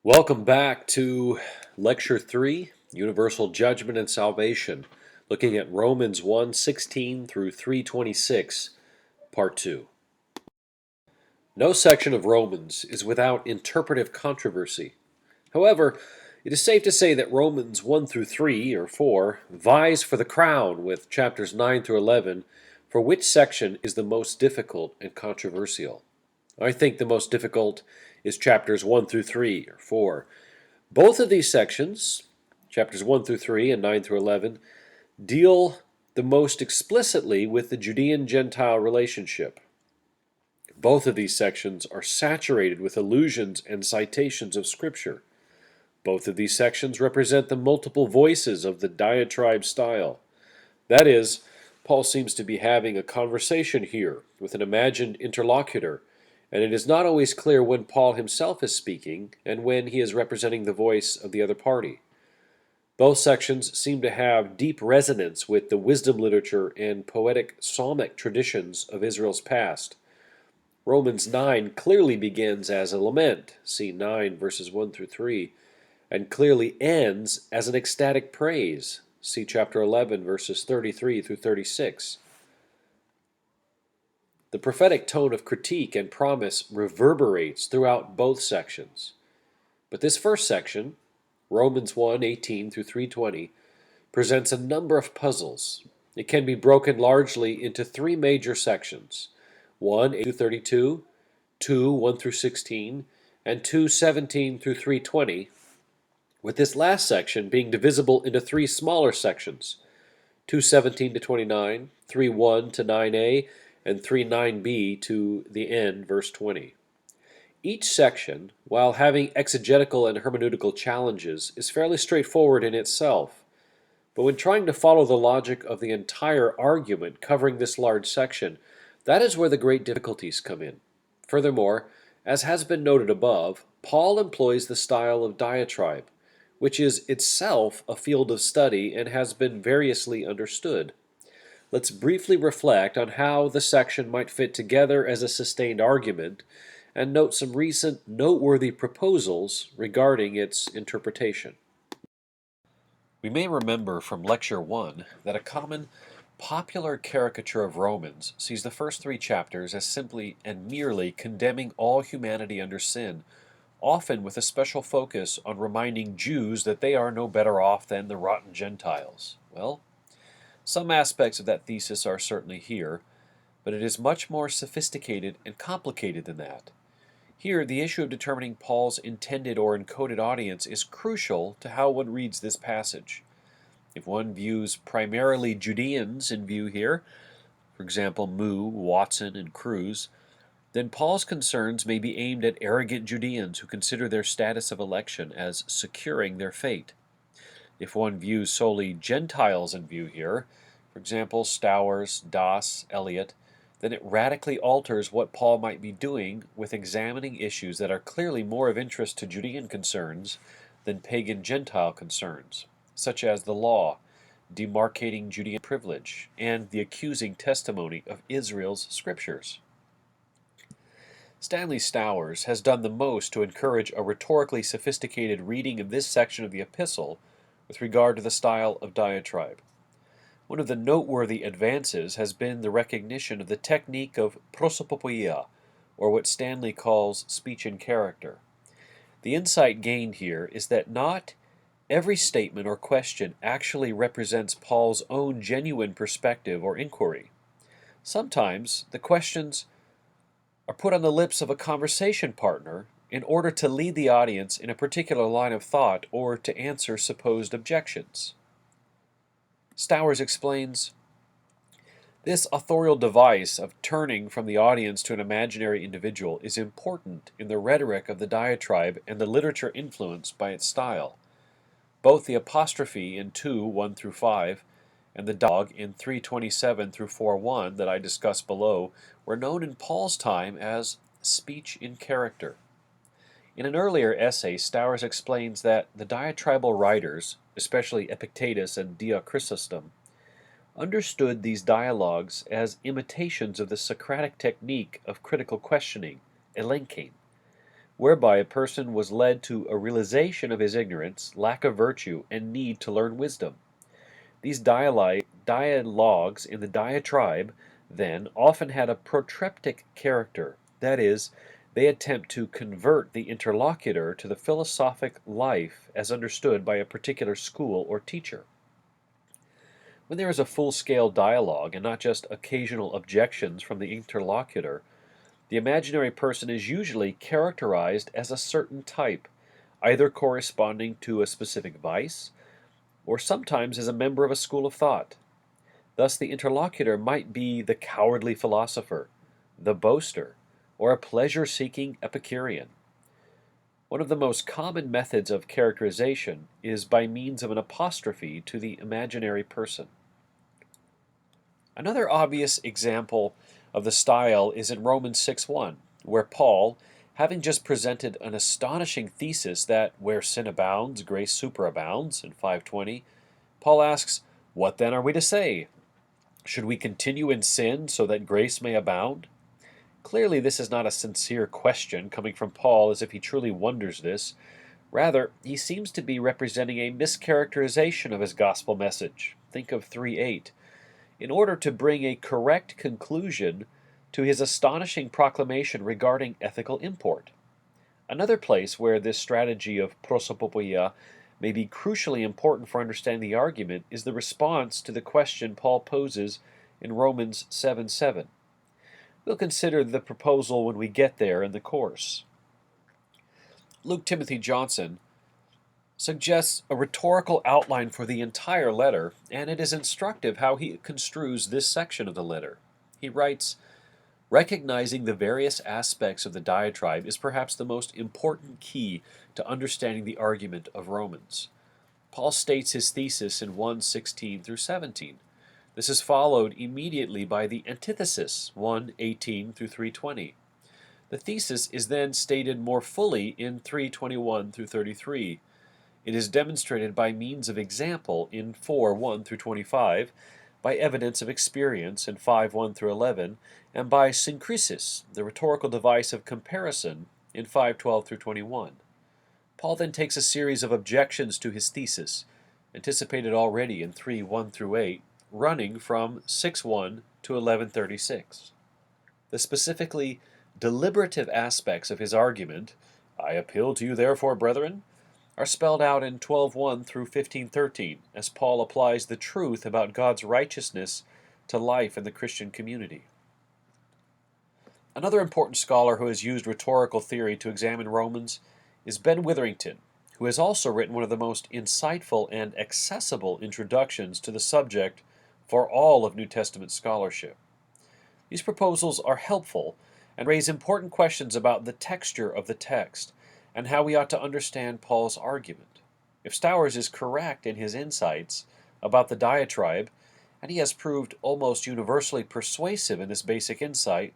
Welcome back to Lecture 3, Universal Judgment and Salvation, looking at Romans 1:16 through 3:26, Part 2. No section of Romans is without interpretive controversy. However, it is safe to say that Romans 1 through 3, or 4, vies for the crown with chapters 9 through 11, for which section is the most difficult and controversial. I think the most difficult is chapters 1 through 3, or 4. Both of these sections, chapters 1 through 3 and 9 through 11, deal the most explicitly with the Judean-Gentile relationship. Both of these sections are saturated with allusions and citations of Scripture. Both of these sections represent the multiple voices of the diatribe style. That is, Paul seems to be having a conversation here with an imagined interlocutor, and it is not always clear when Paul himself is speaking and when he is representing the voice of the other party. Both sections seem to have deep resonance with the wisdom literature and poetic psalmic traditions of Israel's past. Romans 9 clearly begins as a lament, see 9 verses 1 through 3, and clearly ends as an ecstatic praise, see chapter 11 verses 33 through 36. The prophetic tone of critique and promise reverberates throughout both sections. But this first section, Romans 1:18 through 3:20, presents a number of puzzles. It can be broken largely into three major sections: 1 8 through 32, 2 1 through 16, and 2 17 through 3:20, with this last section being divisible into three smaller sections: 2:17 to 29, 3:1 to 9a, and 3:9b to the end, verse 20. Each section, while having exegetical and hermeneutical challenges, is fairly straightforward in itself. But when trying to follow the logic of the entire argument covering this large section, that is where the great difficulties come in. Furthermore, as has been noted above, Paul employs the style of diatribe, which is itself a field of study and has been variously understood. Let's briefly reflect on how the section might fit together as a sustained argument and note some recent noteworthy proposals regarding its interpretation. We may remember from Lecture 1 that a common popular caricature of Romans sees the first three chapters as simply and merely condemning all humanity under sin, often with a special focus on reminding Jews that they are no better off than the rotten Gentiles. Well, some aspects of that thesis are certainly here, but it is much more sophisticated and complicated than that. Here, the issue of determining Paul's intended or encoded audience is crucial to how one reads this passage. If one views primarily Judeans in view here, for example, Moo, Watson, and Cruz, then Paul's concerns may be aimed at arrogant Judeans who consider their status of election as securing their fate. If one views solely Gentiles in view here, for example, Stowers, Das, Eliot, then it radically alters what Paul might be doing with examining issues that are clearly more of interest to Judean concerns than pagan Gentile concerns, such as the law, demarcating Judean privilege, and the accusing testimony of Israel's scriptures. Stanley Stowers has done the most to encourage a rhetorically sophisticated reading of this section of the epistle with regard to the style of diatribe. One of the noteworthy advances has been the recognition of the technique of prosopopoia, or what Stanley calls speech in character. The insight gained here is that not every statement or question actually represents Paul's own genuine perspective or inquiry. Sometimes the questions are put on the lips of a conversation partner in order to lead the audience in a particular line of thought or to answer supposed objections. Stowers explains, this authorial device of turning from the audience to an imaginary individual is important in the rhetoric of the diatribe and the literature influenced by its style. Both the apostrophe in 2, 1 through 5, and the dog in 3:27 through 4:1 that I discussed below were known in Paul's time as speech in character. In an earlier essay, Stowers explains that the diatribal writers, especially Epictetus and Diochrysostom, understood these dialogues as imitations of the Socratic technique of critical questioning, elenchein, whereby a person was led to a realization of his ignorance, lack of virtue, and need to learn wisdom. These dialogues in the diatribe, then, often had a protreptic character, that is, they attempt to convert the interlocutor to the philosophic life as understood by a particular school or teacher. When there is a full-scale dialogue and not just occasional objections from the interlocutor, the imaginary person is usually characterized as a certain type, either corresponding to a specific vice, or sometimes as a member of a school of thought. Thus, the interlocutor might be the cowardly philosopher, the boaster, or a pleasure-seeking Epicurean. One of the most common methods of characterization is by means of an apostrophe to the imaginary person. Another obvious example of the style is in Romans 6:1, where Paul, having just presented an astonishing thesis that where sin abounds, grace superabounds in 5:20, Paul asks, "What then are we to say? Should we continue in sin so that grace may abound?" Clearly, this is not a sincere question coming from Paul as if he truly wonders this. Rather, he seems to be representing a mischaracterization of his gospel message. Think of 3:8. In order to bring a correct conclusion to his astonishing proclamation regarding ethical import. Another place where this strategy of prosopopoia may be crucially important for understanding the argument is the response to the question Paul poses in Romans 7:7. We'll consider the proposal when we get there in the course. Luke Timothy Johnson suggests a rhetorical outline for the entire letter, and it is instructive how he construes this section of the letter. He writes, "Recognizing the various aspects of the diatribe is perhaps the most important key to understanding the argument of Romans." Paul states his thesis in 1:16 through 17. This is followed immediately by the antithesis, 1:18 through 3:20. The thesis is then stated more fully in 3:21 through 33. It is demonstrated by means of example in 4:1 through 25, by evidence of experience in 5:1 through 11, and by synkrisis, the rhetorical device of comparison, in 5:12 through 21. Paul then takes a series of objections to his thesis, anticipated already in 3:1 through 8, running from 6:1 to 11:36. The specifically deliberative aspects of his argument, "I appeal to you therefore, brethren," are spelled out in 12:1 through 15:13, as Paul applies the truth about God's righteousness to life in the Christian community. Another important scholar who has used rhetorical theory to examine Romans is Ben Witherington, who has also written one of the most insightful and accessible introductions to the subject for all of New Testament scholarship. These proposals are helpful and raise important questions about the texture of the text and how we ought to understand Paul's argument. If Stowers is correct in his insights about the diatribe, and he has proved almost universally persuasive in this basic insight,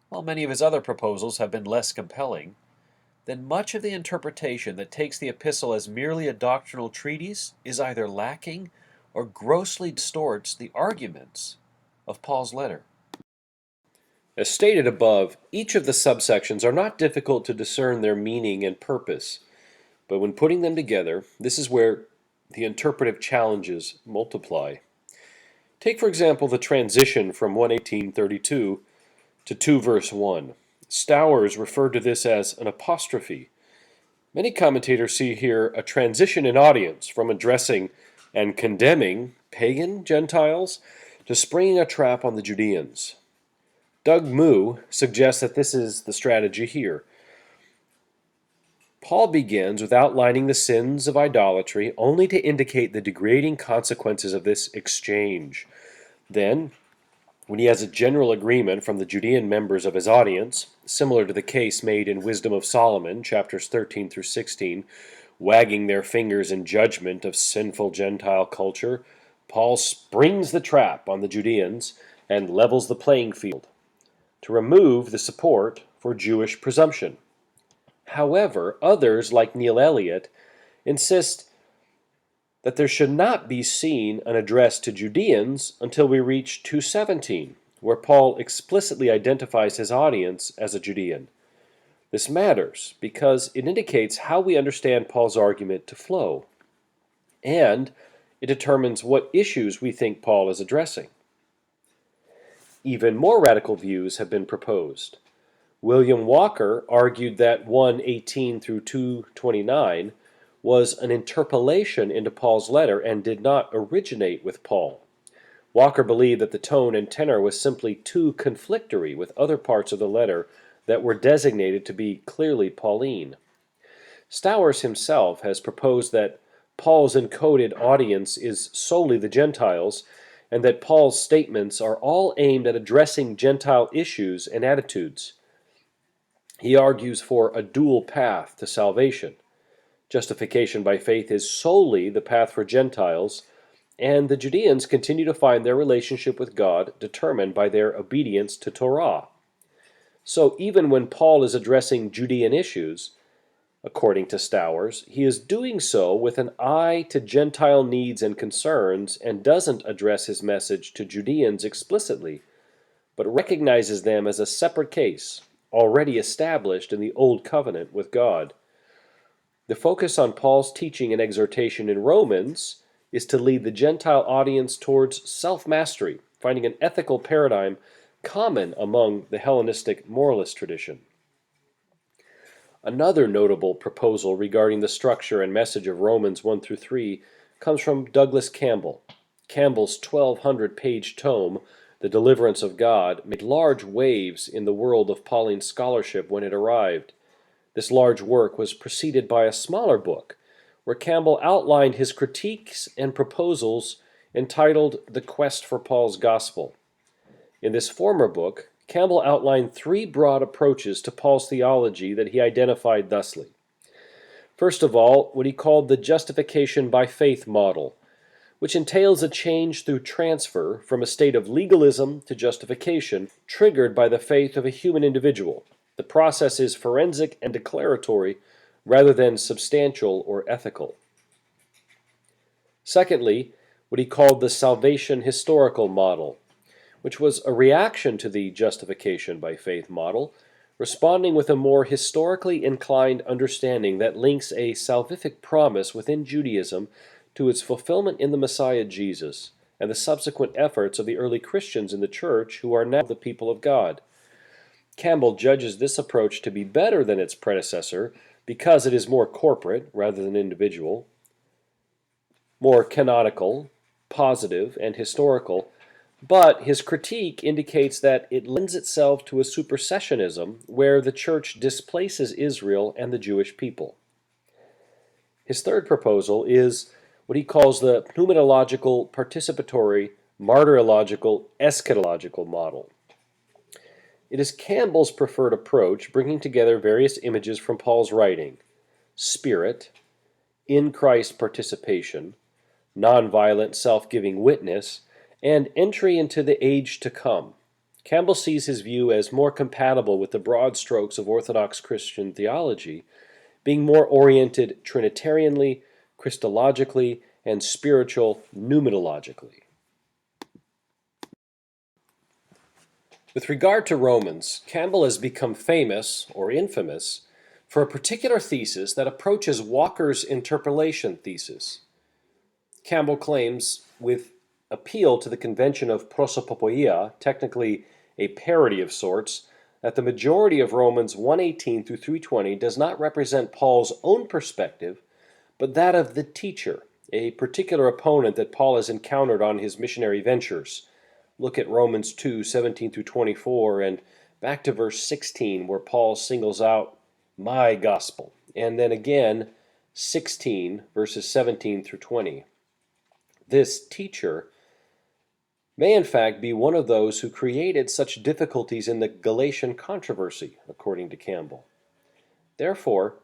while many of his other proposals have been less compelling, then much of the interpretation that takes the epistle as merely a doctrinal treatise is either lacking or grossly distorts the arguments of Paul's letter. As stated above, each of the subsections are not difficult to discern their meaning and purpose, but when putting them together, this is where the interpretive challenges multiply. Take, for example, the transition from 1:18:32 to 2 verse 1. Stowers referred to this as an apostrophe. Many commentators see here a transition in audience from addressing and condemning pagan Gentiles to springing a trap on the Judeans. Doug Moo suggests that this is the strategy here. Paul begins with outlining the sins of idolatry only to indicate the degrading consequences of this exchange. Then, when he has a general agreement from the Judean members of his audience, similar to the case made in Wisdom of Solomon, chapters 13 through 16, wagging their fingers in judgment of sinful Gentile culture, Paul springs the trap on the Judeans and levels the playing field to remove the support for Jewish presumption. However, others, like Neil Elliott, insist that there should not be seen an address to Judeans until we reach 2:17, where Paul explicitly identifies his audience as a Judean. This matters because it indicates how we understand Paul's argument to flow, and it determines what issues we think Paul is addressing. Even more radical views have been proposed. William Walker argued that 1:18 through 2:29 was an interpolation into Paul's letter and did not originate with Paul. Walker believed that the tone and tenor was simply too conflictory with other parts of the letter that were designated to be clearly Pauline. Stowers himself has proposed that Paul's encoded audience is solely the Gentiles, and that Paul's statements are all aimed at addressing Gentile issues and attitudes. He argues for a dual path to salvation. Justification by faith is solely the path for Gentiles, and the Judeans continue to find their relationship with God determined by their obedience to Torah. So even when Paul is addressing Judean issues, according to Stowers, he is doing so with an eye to Gentile needs and concerns and doesn't address his message to Judeans explicitly, but recognizes them as a separate case, already established in the Old Covenant with God. The focus on Paul's teaching and exhortation in Romans is to lead the Gentile audience towards self-mastery, finding an ethical paradigm common among the Hellenistic moralist tradition. Another notable proposal regarding the structure and message of Romans 1 through 3 comes from Douglas Campbell. Campbell's 1,200-page tome, The Deliverance of God, made large waves in the world of Pauline scholarship when it arrived. This large work was preceded by a smaller book, where Campbell outlined his critiques and proposals entitled The Quest for Paul's Gospel. In this former book, Campbell outlined three broad approaches to Paul's theology that he identified thusly. First of all, what he called the justification by faith model, which entails a change through transfer from a state of legalism to justification triggered by the faith of a human individual. The process is forensic and declaratory rather than substantial or ethical. Secondly, what he called the salvation historical model, which was a reaction to the justification by faith model, responding with a more historically inclined understanding that links a salvific promise within Judaism to its fulfillment in the Messiah Jesus and the subsequent efforts of the early Christians in the church who are now the people of God. Campbell judges this approach to be better than its predecessor because it is more corporate rather than individual, more canonical, positive, and historical, but his critique indicates that it lends itself to a supersessionism where the church displaces Israel and the Jewish people. His third proposal is what he calls the pneumatological, participatory, martyrological, eschatological model. It is Campbell's preferred approach, bringing together various images from Paul's writing: spirit, in Christ participation, nonviolent self-giving witness, and entry into the age to come. Campbell sees his view as more compatible with the broad strokes of Orthodox Christian theology, being more oriented Trinitarianly, Christologically, and spiritual pneumatologically. With regard to Romans, Campbell has become famous, or infamous, for a particular thesis that approaches Walker's interpolation thesis. Campbell claims, with appeal to the convention of prosopopoia, technically a parody of sorts, that the majority of Romans 1:18 through 3:20 does not represent Paul's own perspective, but that of the teacher, a particular opponent that Paul has encountered on his missionary ventures. Look at Romans 2:17 through 24, and back to verse 16, where Paul singles out my gospel, and then again 16, verses 17 through 20. This teacher may in fact be one of those who created such difficulties in the Galatian controversy, according to Campbell. Therefore,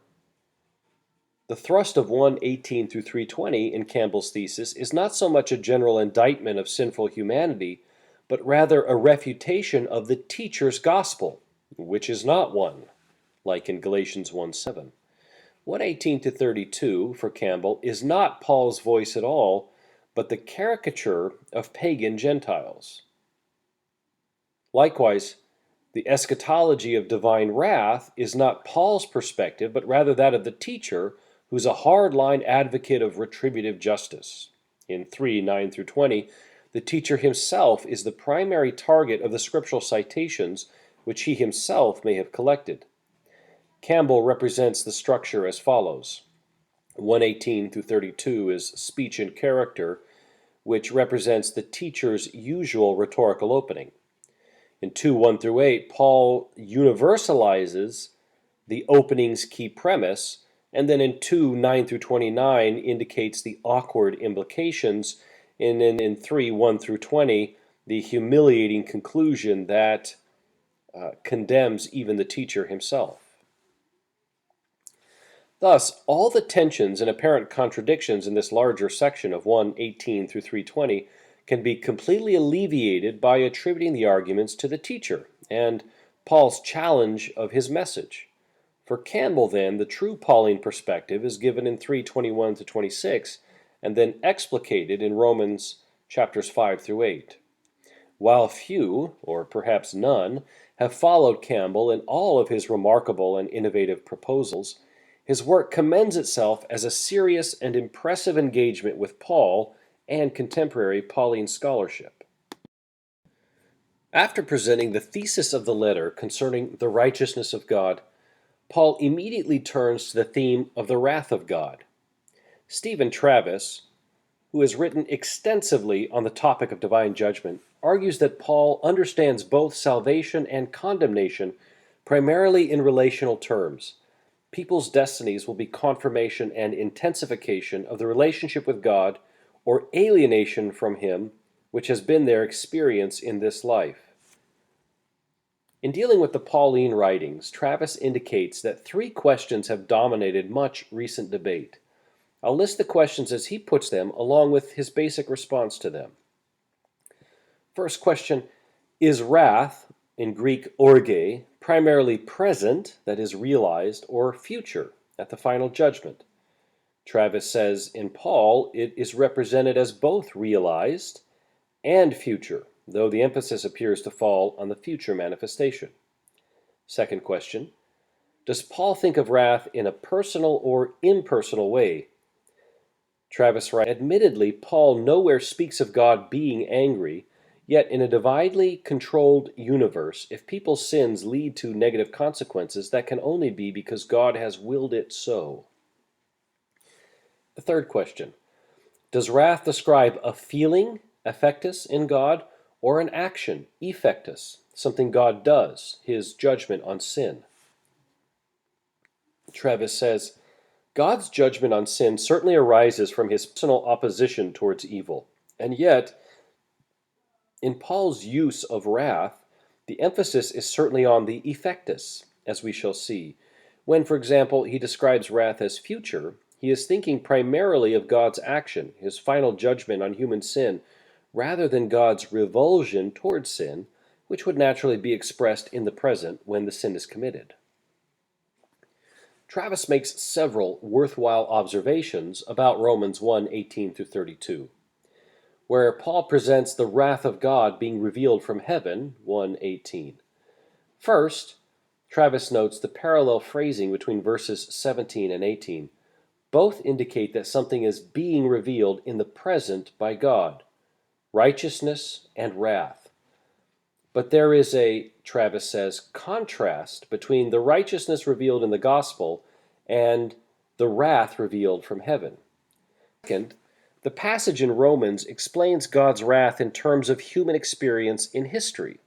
the thrust of 1:18 through 3:20 in Campbell's thesis is not so much a general indictment of sinful humanity, but rather a refutation of the teacher's gospel, which is not one, like in Galatians 1:7. 1:18 to 32, for Campbell, is not Paul's voice at all, but the caricature of pagan Gentiles. Likewise, The eschatology of divine wrath is not Paul's perspective, but rather that of the teacher, who's a hard-line advocate of retributive justice. In 3:9 through 20, the teacher himself is the primary target of the scriptural citations which he himself may have collected. Campbell represents the structure as follows. 1:18 through 32 is speech and character, which represents the teacher's usual rhetorical opening. In 2:1 through 8, Paul universalizes the opening's key premise, and then in 2:9 through 29 indicates the awkward implications, and then in 3:1 through 20, the humiliating conclusion that condemns even the teacher himself. Thus, all the tensions and apparent contradictions in this larger section of 1:18 through 3:20 can be completely alleviated by attributing the arguments to the teacher and Paul's challenge of his message. For Campbell, then, the true Pauline perspective is given in 3:21 to 26 and then explicated in Romans chapters 5 through 8. While few, or perhaps none, have followed Campbell in all of his remarkable and innovative proposals, his work commends itself as a serious and impressive engagement with Paul and contemporary Pauline scholarship. After presenting the thesis of the letter concerning the righteousness of God, Paul immediately turns to the theme of the wrath of God. Stephen Travis, who has written extensively on the topic of divine judgment, argues that Paul understands both salvation and condemnation primarily in relational terms. People's destinies will be confirmation and intensification of the relationship with God or alienation from Him, which has been their experience in this life. In dealing with the Pauline writings, Travis indicates that three questions have dominated much recent debate. I'll list the questions as he puts them, along with his basic response to them. First question, is wrath, in Greek orge, primarily present, that is realized, or future, at the final judgment? Travis says in Paul it is represented as both realized and future, though the emphasis appears to fall on the future manifestation. Second question, does Paul think of wrath in a personal or impersonal way? Travis writes, admittedly, Paul nowhere speaks of God being angry, yet in a divinely controlled universe, if people's sins lead to negative consequences, that can only be because God has willed it so. The third question, does wrath describe a feeling, affectus, in God, or an action, effectus, something God does, his judgment on sin? Travis says, God's judgment on sin certainly arises from his personal opposition towards evil, and yet, in Paul's use of wrath, the emphasis is certainly on the effectus, as we shall see. When, for example, he describes wrath as future, he is thinking primarily of God's action, his final judgment on human sin, rather than God's revulsion towards sin, which would naturally be expressed in the present when the sin is committed. Travis makes several worthwhile observations about Romans 1:18 through 32. Where Paul presents the wrath of God being revealed from heaven, 1:18. First, Travis notes the parallel phrasing between verses 17 and 18. Both indicate that something is being revealed in the present by God, righteousness and wrath. But there is a, Travis says, contrast between the righteousness revealed in the gospel and the wrath revealed from heaven. Second, the passage in Romans explains God's wrath in terms of human experience in history.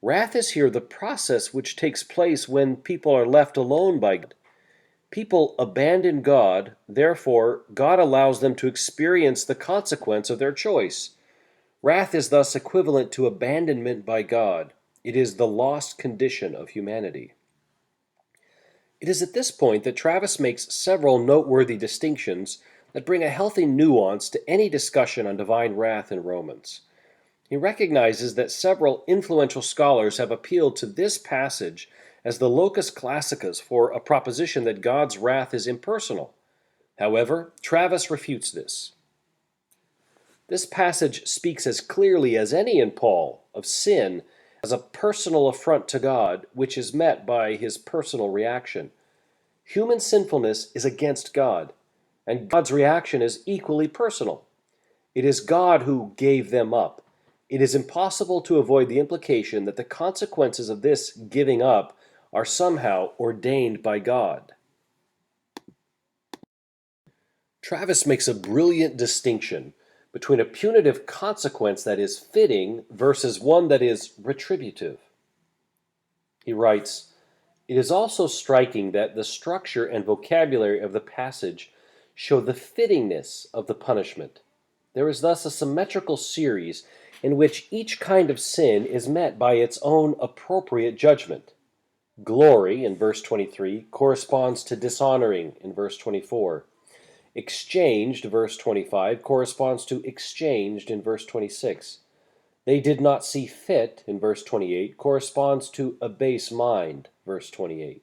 Wrath is here the process which takes place when people are left alone by God. People abandon God, therefore God allows them to experience the consequence of their choice. Wrath is thus equivalent to abandonment by God. It is the lost condition of humanity. It is at this point that Travis makes several noteworthy distinctions that bring a healthy nuance to any discussion on divine wrath in Romans. He recognizes that several influential scholars have appealed to this passage as the locus classicus for a proposition that God's wrath is impersonal. However, Travis refutes this. This passage speaks as clearly as any in Paul of sin as a personal affront to God, which is met by his personal reaction. Human sinfulness is against God, and God's reaction is equally personal. It is God who gave them up. It is impossible to avoid the implication that the consequences of this giving up are somehow ordained by God. Travis makes a brilliant distinction between a punitive consequence that is fitting versus one that is retributive. He writes, "It is also striking that the structure and vocabulary of the passage show the fittingness of the punishment. There is thus a symmetrical series in which each kind of sin is met by its own appropriate judgment. Glory, in verse 23, corresponds to dishonoring, in verse 24. Exchanged, verse 25, corresponds to exchanged in verse 26. They did not see fit, in verse 28, corresponds to a base mind, verse 28.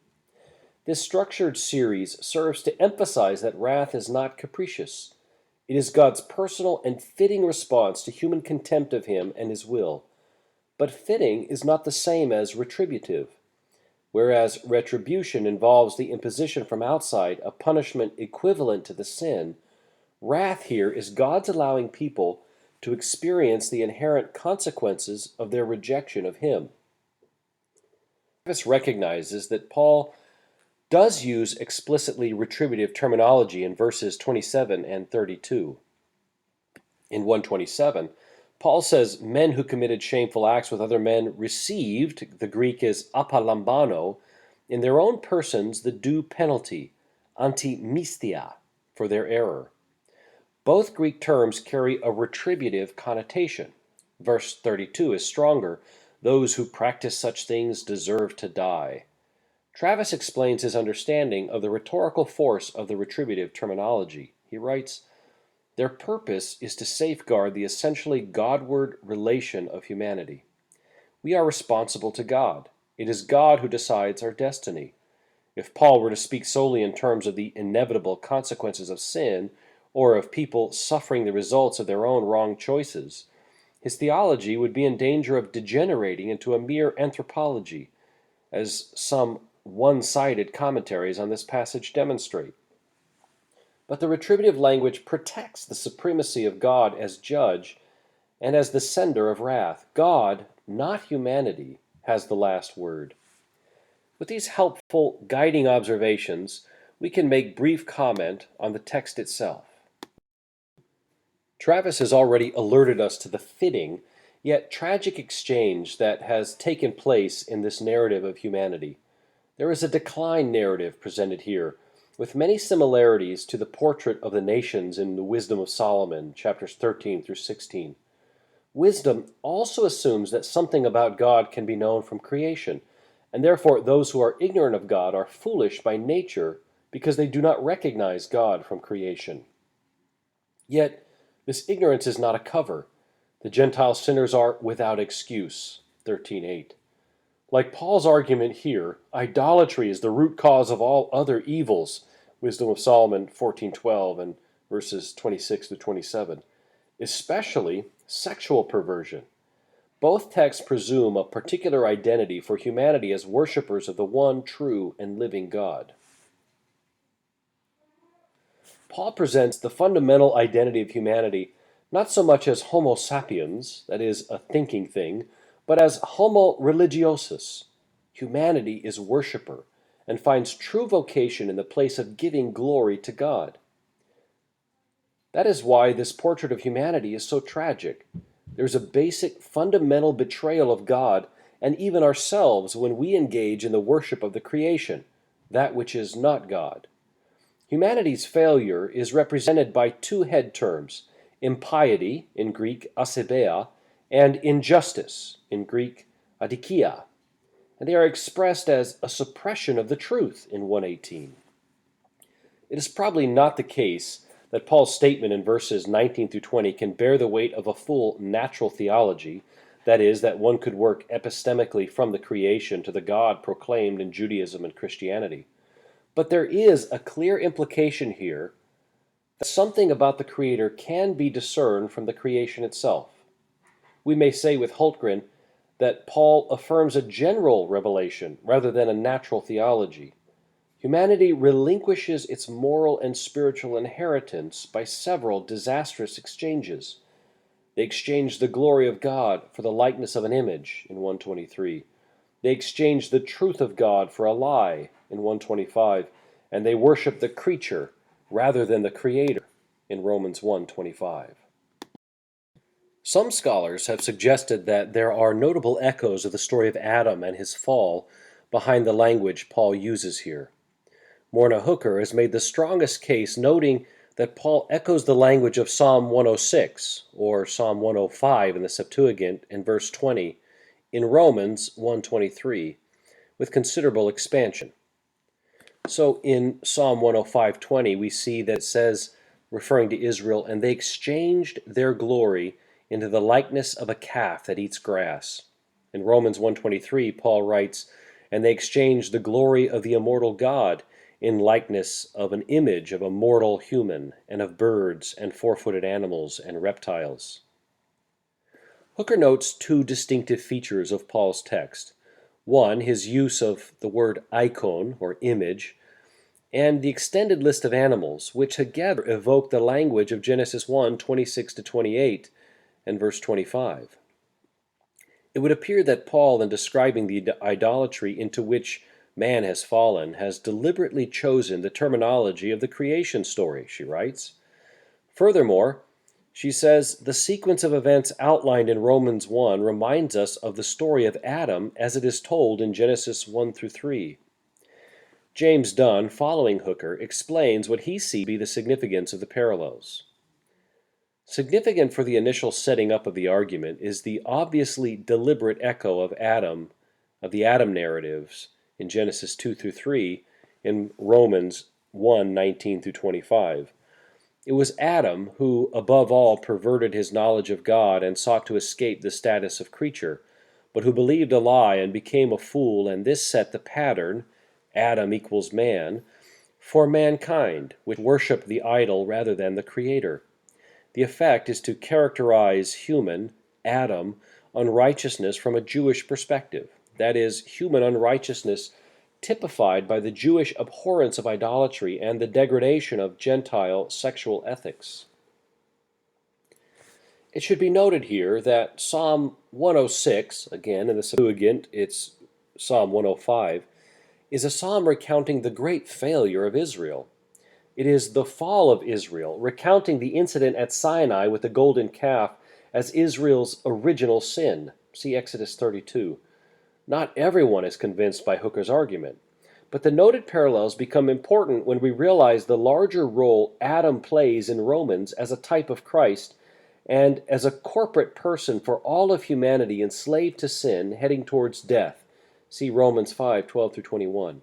This structured series serves to emphasize that wrath is not capricious. It is God's personal and fitting response to human contempt of him and his will. But fitting is not the same as retributive. Whereas retribution involves the imposition from outside a punishment equivalent to the sin, wrath here is God's allowing people to experience the inherent consequences of their rejection of him. Travis recognizes that Paul does use explicitly retributive terminology in verses 27 and 32. In 127, Paul says men who committed shameful acts with other men received, the Greek is apalambano, in their own persons the due penalty, antimistia, for their error. Both Greek terms carry a retributive connotation. Verse 32 is stronger. Those who practice such things deserve to die. Travis explains his understanding of the rhetorical force of the retributive terminology. He writes, "Their purpose is to safeguard the essentially Godward relation of humanity. We are responsible to God. It is God who decides our destiny. If Paul were to speak solely in terms of the inevitable consequences of sin, or of people suffering the results of their own wrong choices, his theology would be in danger of degenerating into a mere anthropology, as some one-sided commentaries on this passage demonstrate. But the retributive language protects the supremacy of God as judge and as the sender of wrath. God, not humanity, has the last word." With these helpful guiding observations, we can make brief comment on the text itself. Travis has already alerted us to the fitting, yet tragic exchange that has taken place in this narrative of humanity. There is a decline narrative presented here, with many similarities to the portrait of the nations in the Wisdom of Solomon, chapters 13 through 16. Wisdom also assumes that something about God can be known from creation, and therefore those who are ignorant of God are foolish by nature because they do not recognize God from creation. Yet, this ignorance is not a cover. The Gentile sinners are without excuse, 13:8. Like Paul's argument here, idolatry is the root cause of all other evils, Wisdom of Solomon 14:12 and verses 26 to 27, especially sexual perversion. Both texts presume a particular identity for humanity as worshippers of the one true and living God. Paul presents the fundamental identity of humanity not so much as Homo sapiens, that is, a thinking thing, but as Homo religiosus. Humanity is worshipper and finds true vocation in the place of giving glory to God. That is why this portrait of humanity is so tragic. There's a basic fundamental betrayal of God and even ourselves when we engage in the worship of the creation, that which is not God. Humanity's failure is represented by two head terms, impiety, in Greek asebeia, and injustice, in Greek adikia, and they are expressed as a suppression of the truth in 118. It is probably not the case that Paul's statement in verses 19 through 20 can bear the weight of a full natural theology, that is, that one could work epistemically from the creation to the God proclaimed in Judaism and Christianity. But there is a clear implication here that something about the Creator can be discerned from the creation itself. We may say with Hultgren that Paul affirms a general revelation rather than a natural theology. Humanity relinquishes its moral and spiritual inheritance by several disastrous exchanges. They exchange the glory of God for the likeness of an image in 123. They exchange the truth of God for a lie in 125, and they worship the creature rather than the Creator in Romans 1:25. Some scholars have suggested that there are notable echoes of the story of Adam and his fall behind the language Paul uses here. Morna Hooker has made the strongest case, noting that Paul echoes the language of Psalm 106, or Psalm 105 in the Septuagint, in verse 20, in Romans 1:23, with considerable expansion. So in Psalm 105:20, we see that it says, referring to Israel, and they exchanged their glory into the likeness of a calf that eats grass. In Romans 1:23, Paul writes, and they exchanged the glory of the immortal God in likeness of an image of a mortal human, and of birds and four-footed animals and reptiles. Hooker notes two distinctive features of Paul's text. One, his use of the word icon, or image, and the extended list of animals, which together evoke the language of Genesis 1:26-28 and verse 25. It would appear that Paul, in describing the idolatry into which man has fallen, has deliberately chosen the terminology of the creation story, she writes. Furthermore, she says, the sequence of events outlined in Romans 1 reminds us of the story of Adam as it is told in Genesis 1-3. James Dunn, following Hooker, explains what he sees to be the significance of the parallels. Significant for the initial setting up of the argument is the obviously deliberate echo of the Adam narratives in Genesis 2-3 in Romans 1:19-25. It was Adam who, above all, perverted his knowledge of God and sought to escape the status of creature, but who believed a lie and became a fool, and this set the pattern, Adam equals man, for mankind, which worship the idol rather than the Creator. The effect is to characterize human, Adam, unrighteousness from a Jewish perspective. That is, human unrighteousness typified by the Jewish abhorrence of idolatry and the degradation of Gentile sexual ethics. It should be noted here that Psalm 106, again in the Septuagint it's Psalm 105, is a psalm recounting the great failure of Israel. It is the fall of Israel, recounting the incident at Sinai with the golden calf as Israel's original sin. See Exodus 32. Not everyone is convinced by Hooker's argument, but the noted parallels become important when we realize the larger role Adam plays in Romans as a type of Christ and as a corporate person for all of humanity enslaved to sin heading towards death. See Romans 5:12-21.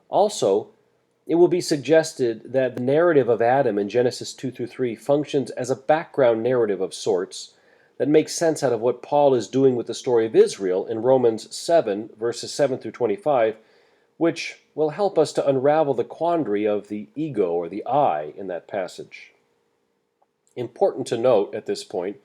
Also, it will be suggested that the narrative of Adam in Genesis 2-3 functions as a background narrative of sorts that makes sense out of what Paul is doing with the story of Israel in Romans 7, verses 7-25, which will help us to unravel the quandary of the ego or the I in that passage. Important to note at this point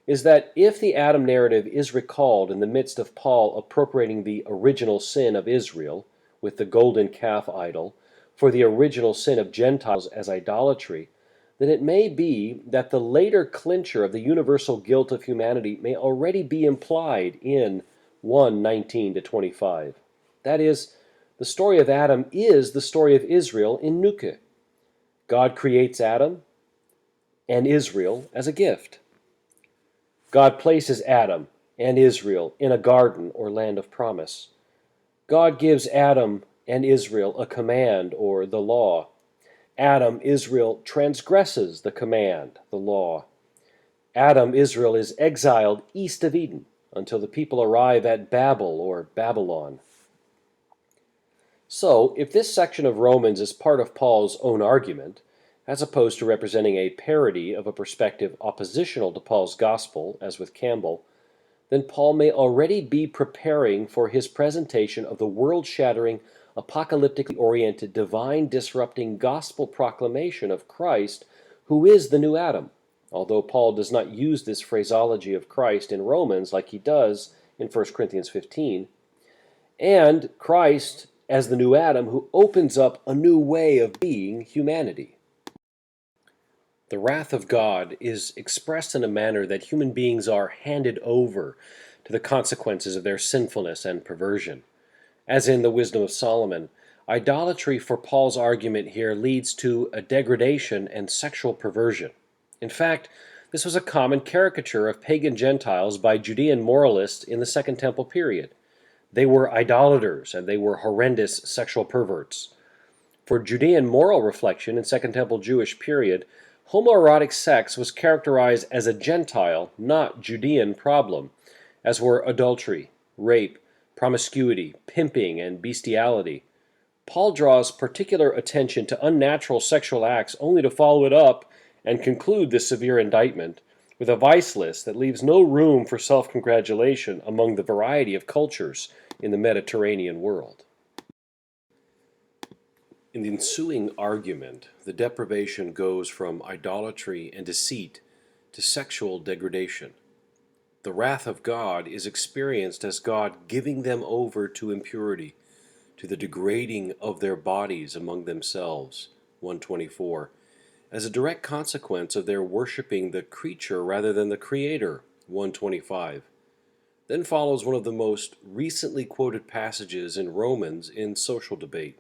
is that if the Adam narrative is recalled in the midst of Paul appropriating the original sin of Israel with the golden calf idol for the original sin of Gentiles as idolatry, then it may be that the later clincher of the universal guilt of humanity may already be implied in 1:19-25. That is, the story of Adam is the story of Israel in Nuke. God creates Adam and Israel as a gift. God places Adam and Israel in a garden or land of promise. God gives Adam and Israel a command or the law. Adam, Israel, transgresses the command, the law. Adam, Israel, is exiled east of Eden until the people arrive at Babel or Babylon. So, if this section of Romans is part of Paul's own argument, as opposed to representing a parody of a perspective oppositional to Paul's gospel, as with Campbell, then Paul may already be preparing for his presentation of the world-shattering, apocalyptically oriented, divine-disrupting gospel proclamation of Christ, who is the new Adam, although Paul does not use this phraseology of Christ in Romans like he does in 1 Corinthians 15, and Christ as the new Adam who opens up a new way of being humanity. The wrath of God is expressed in a manner that human beings are handed over to the consequences of their sinfulness and perversion. As in the Wisdom of Solomon, idolatry for Paul's argument here leads to a degradation and sexual perversion. In fact, this was a common caricature of pagan Gentiles by Judean moralists in the Second Temple period. They were idolaters and they were horrendous sexual perverts. For Judean moral reflection in Second Temple Jewish period, homoerotic sex was characterized as a Gentile, not Judean problem, as were adultery, rape, promiscuity, pimping, and bestiality. Paul draws particular attention to unnatural sexual acts only to follow it up and conclude this severe indictment with a vice list that leaves no room for self-congratulation among the variety of cultures in the Mediterranean world. In the ensuing argument, the deprivation goes from idolatry and deceit to sexual degradation. The wrath of God is experienced as God giving them over to impurity, to the degrading of their bodies among themselves, 124, as a direct consequence of their worshiping the creature rather than the Creator, 125. Then follows one of the most recently quoted passages in Romans in social debate.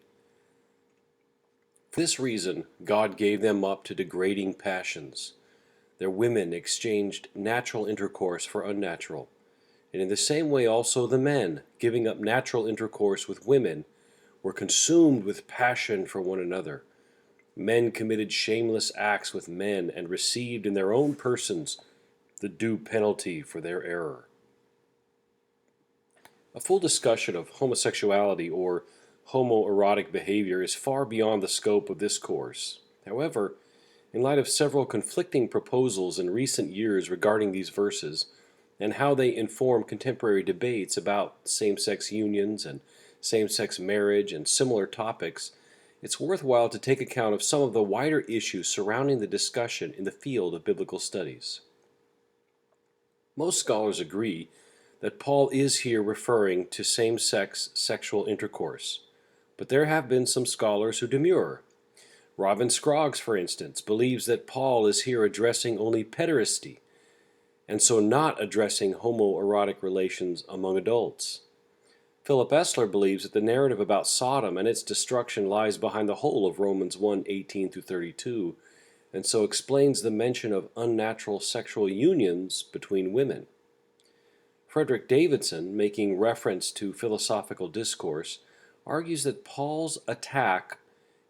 For this reason, God gave them up to degrading passions. Their women exchanged natural intercourse for unnatural. And in the same way also the men, giving up natural intercourse with women, were consumed with passion for one another. Men committed shameless acts with men and received in their own persons the due penalty for their error. A full discussion of homosexuality or homoerotic behavior is far beyond the scope of this course. However, in light of several conflicting proposals in recent years regarding these verses, and how they inform contemporary debates about same-sex unions and same-sex marriage and similar topics, it's worthwhile to take account of some of the wider issues surrounding the discussion in the field of biblical studies. Most scholars agree that Paul is here referring to same-sex sexual intercourse, but there have been some scholars who demur. Robin Scroggs, for instance, believes that Paul is here addressing only pederasty, and so not addressing homoerotic relations among adults. Philip Essler believes that the narrative about Sodom and its destruction lies behind the whole of Romans 1:18-32, and so explains the mention of unnatural sexual unions between women. Frederick Davidson, making reference to philosophical discourse, argues that Paul's attack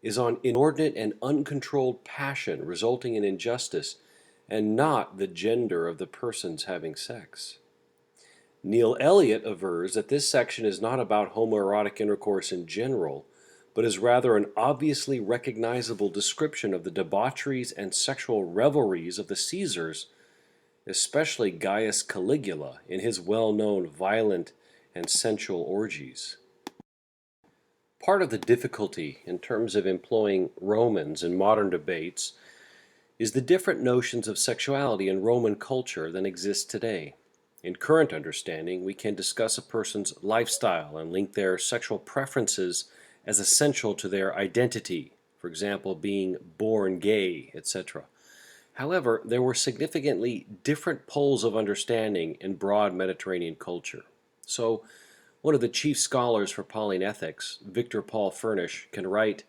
is on inordinate and uncontrolled passion resulting in injustice, and not the gender of the persons having sex. Neil Elliott avers that this section is not about homoerotic intercourse in general, but is rather an obviously recognizable description of the debaucheries and sexual revelries of the Caesars, especially Gaius Caligula in his well-known violent and sensual orgies. Part of the difficulty in terms of employing Romans in modern debates is the different notions of sexuality in Roman culture than exist today. In current understanding, we can discuss a person's lifestyle and link their sexual preferences as essential to their identity, for example, being born gay, etc. However, there were significantly different poles of understanding in broad Mediterranean culture. So, one of the chief scholars for Pauline ethics, Victor Paul Furnish, can write,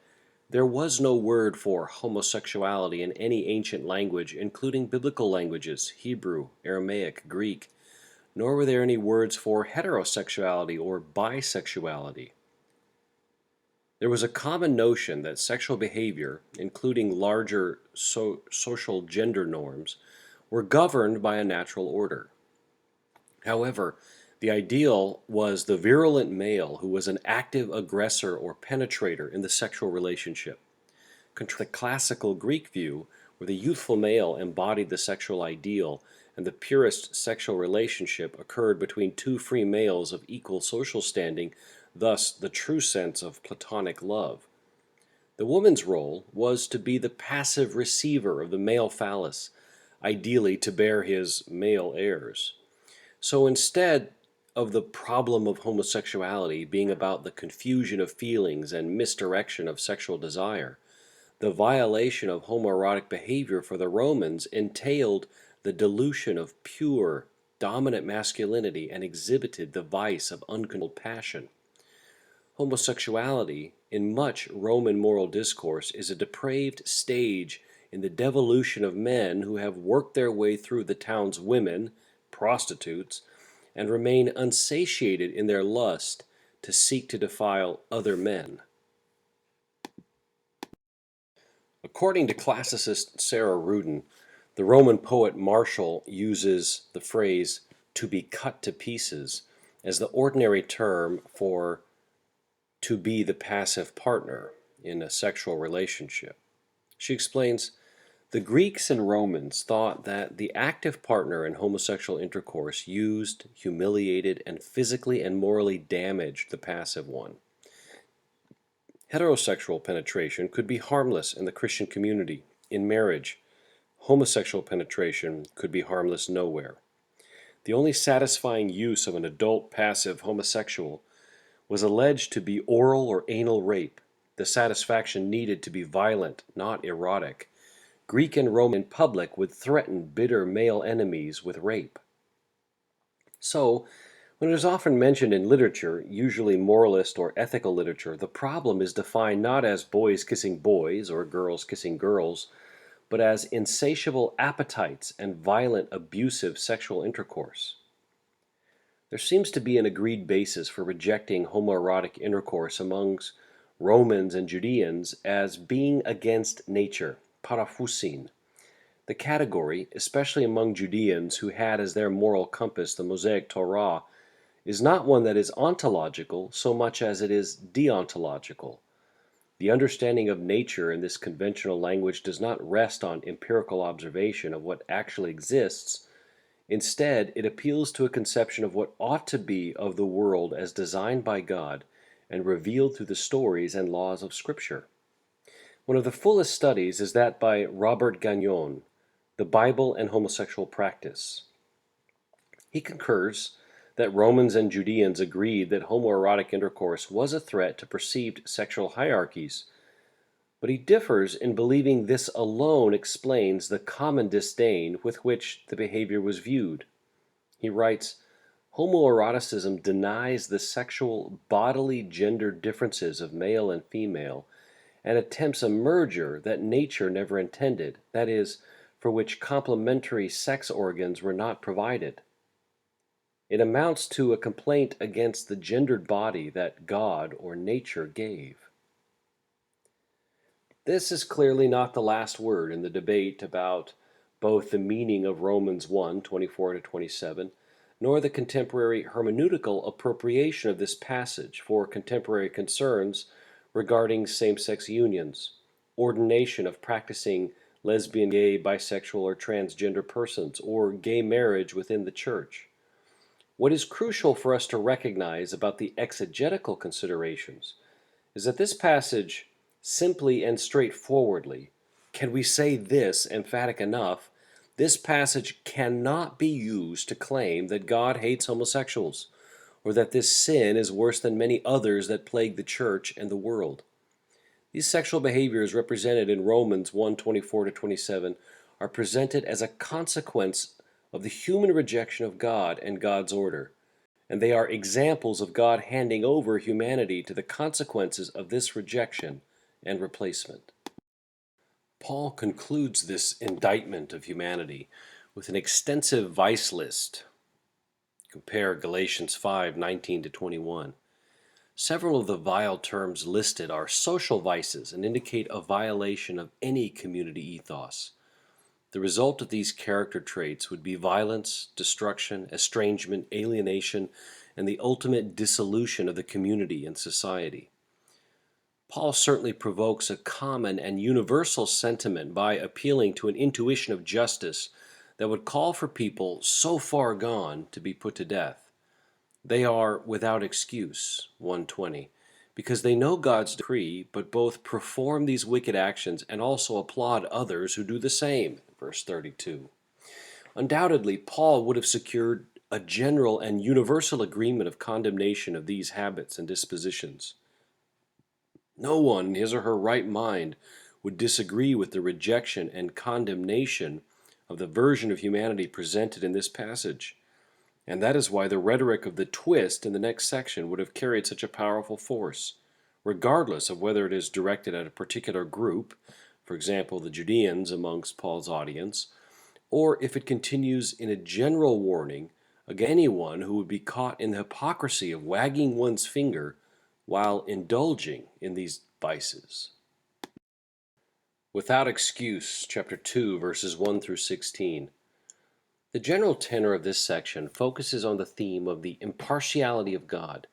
"There was no word for homosexuality in any ancient language, including biblical languages, Hebrew, Aramaic, Greek, nor were there any words for heterosexuality or bisexuality. There was a common notion that sexual behavior, including larger social gender norms, were governed by a natural order. However, the ideal was the virulent male who was an active aggressor or penetrator in the sexual relationship. Contrast the classical Greek view, where the youthful male embodied the sexual ideal, and the purest sexual relationship occurred between two free males of equal social standing, thus the true sense of platonic love. The woman's role was to be the passive receiver of the male phallus, ideally to bear his male heirs. So instead of the problem of homosexuality being about the confusion of feelings and misdirection of sexual desire, the violation of homoerotic behavior for the Romans entailed the dilution of pure, dominant masculinity and exhibited the vice of uncontrolled passion. Homosexuality, in much Roman moral discourse, is a depraved stage in the devolution of men who have worked their way through the town's women, prostitutes, and remain unsatiated in their lust to seek to defile other men. According to classicist Sarah Rudin, the Roman poet Martial uses the phrase to be cut to pieces as the ordinary term for to be the passive partner in a sexual relationship. She explains, the Greeks and Romans thought that the active partner in homosexual intercourse used, humiliated, and physically and morally damaged the passive one. Heterosexual penetration could be harmless in the Christian community, in marriage. Homosexual penetration could be harmless nowhere. The only satisfying use of an adult passive homosexual was alleged to be oral or anal rape. The satisfaction needed to be violent, not erotic. Greek and Roman public would threaten bitter male enemies with rape. So, when it is often mentioned in literature, usually moralist or ethical literature, the problem is defined not as boys kissing boys or girls kissing girls, but as insatiable appetites and violent, abusive sexual intercourse. There seems to be an agreed basis for rejecting homoerotic intercourse amongst Romans and Judeans as being against nature, paraphusin. The category, especially among Judeans who had as their moral compass the Mosaic Torah, is not one that is ontological so much as it is deontological. The understanding of nature in this conventional language does not rest on empirical observation of what actually exists. Instead, it appeals to a conception of what ought to be of the world as designed by God and revealed through the stories and laws of Scripture. One of the fullest studies is that by Robert Gagnon, The Bible and Homosexual Practice. He concurs that Romans and Judeans agreed that homoerotic intercourse was a threat to perceived sexual hierarchies, but he differs in believing this alone explains the common disdain with which the behavior was viewed. He writes, homoeroticism denies the sexual bodily gender differences of male and female and attempts a merger that nature never intended, that is, for which complementary sex organs were not provided. It amounts to a complaint against the gendered body that God or nature gave. This is clearly not the last word in the debate about both the meaning of Romans 1:24-27, nor the contemporary hermeneutical appropriation of this passage for contemporary concerns regarding same-sex unions, ordination of practicing lesbian, gay, bisexual, or transgender persons, or gay marriage within the church. What is crucial for us to recognize about the exegetical considerations is that this passage simply and straightforwardly, can we say this emphatic enough, this passage cannot be used to claim that God hates homosexuals, or that this sin is worse than many others that plague the church and the world. These sexual behaviors represented in Romans 1:24-27 are presented as a consequence of the human rejection of God and God's order, and they are examples of God handing over humanity to the consequences of this rejection and replacement. Paul concludes this indictment of humanity with an extensive vice list. Compare Galatians 5:19-21. Several of the vile terms listed are social vices and indicate a violation of any community ethos. The result of these character traits would be violence, destruction, estrangement, alienation, and the ultimate dissolution of the community and society. Paul certainly provokes a common and universal sentiment by appealing to an intuition of justice that would call for people so far gone to be put to death. They are without excuse, 1:20, because they know God's decree, but both perform these wicked actions and also applaud others who do the same, verse 32. Undoubtedly, Paul would have secured a general and universal agreement of condemnation of these habits and dispositions. No one in his or her right mind would disagree with the rejection and condemnation of the version of humanity presented in this passage. And that is why the rhetoric of the twist in the next section would have carried such a powerful force, regardless of whether it is directed at a particular group, for example, the Judeans amongst Paul's audience, or if it continues in a general warning against anyone who would be caught in the hypocrisy of wagging one's finger while indulging in these vices. Without excuse, chapter 2, verses 1 through 16. The general tenor of this section focuses on the theme of the impartiality of God.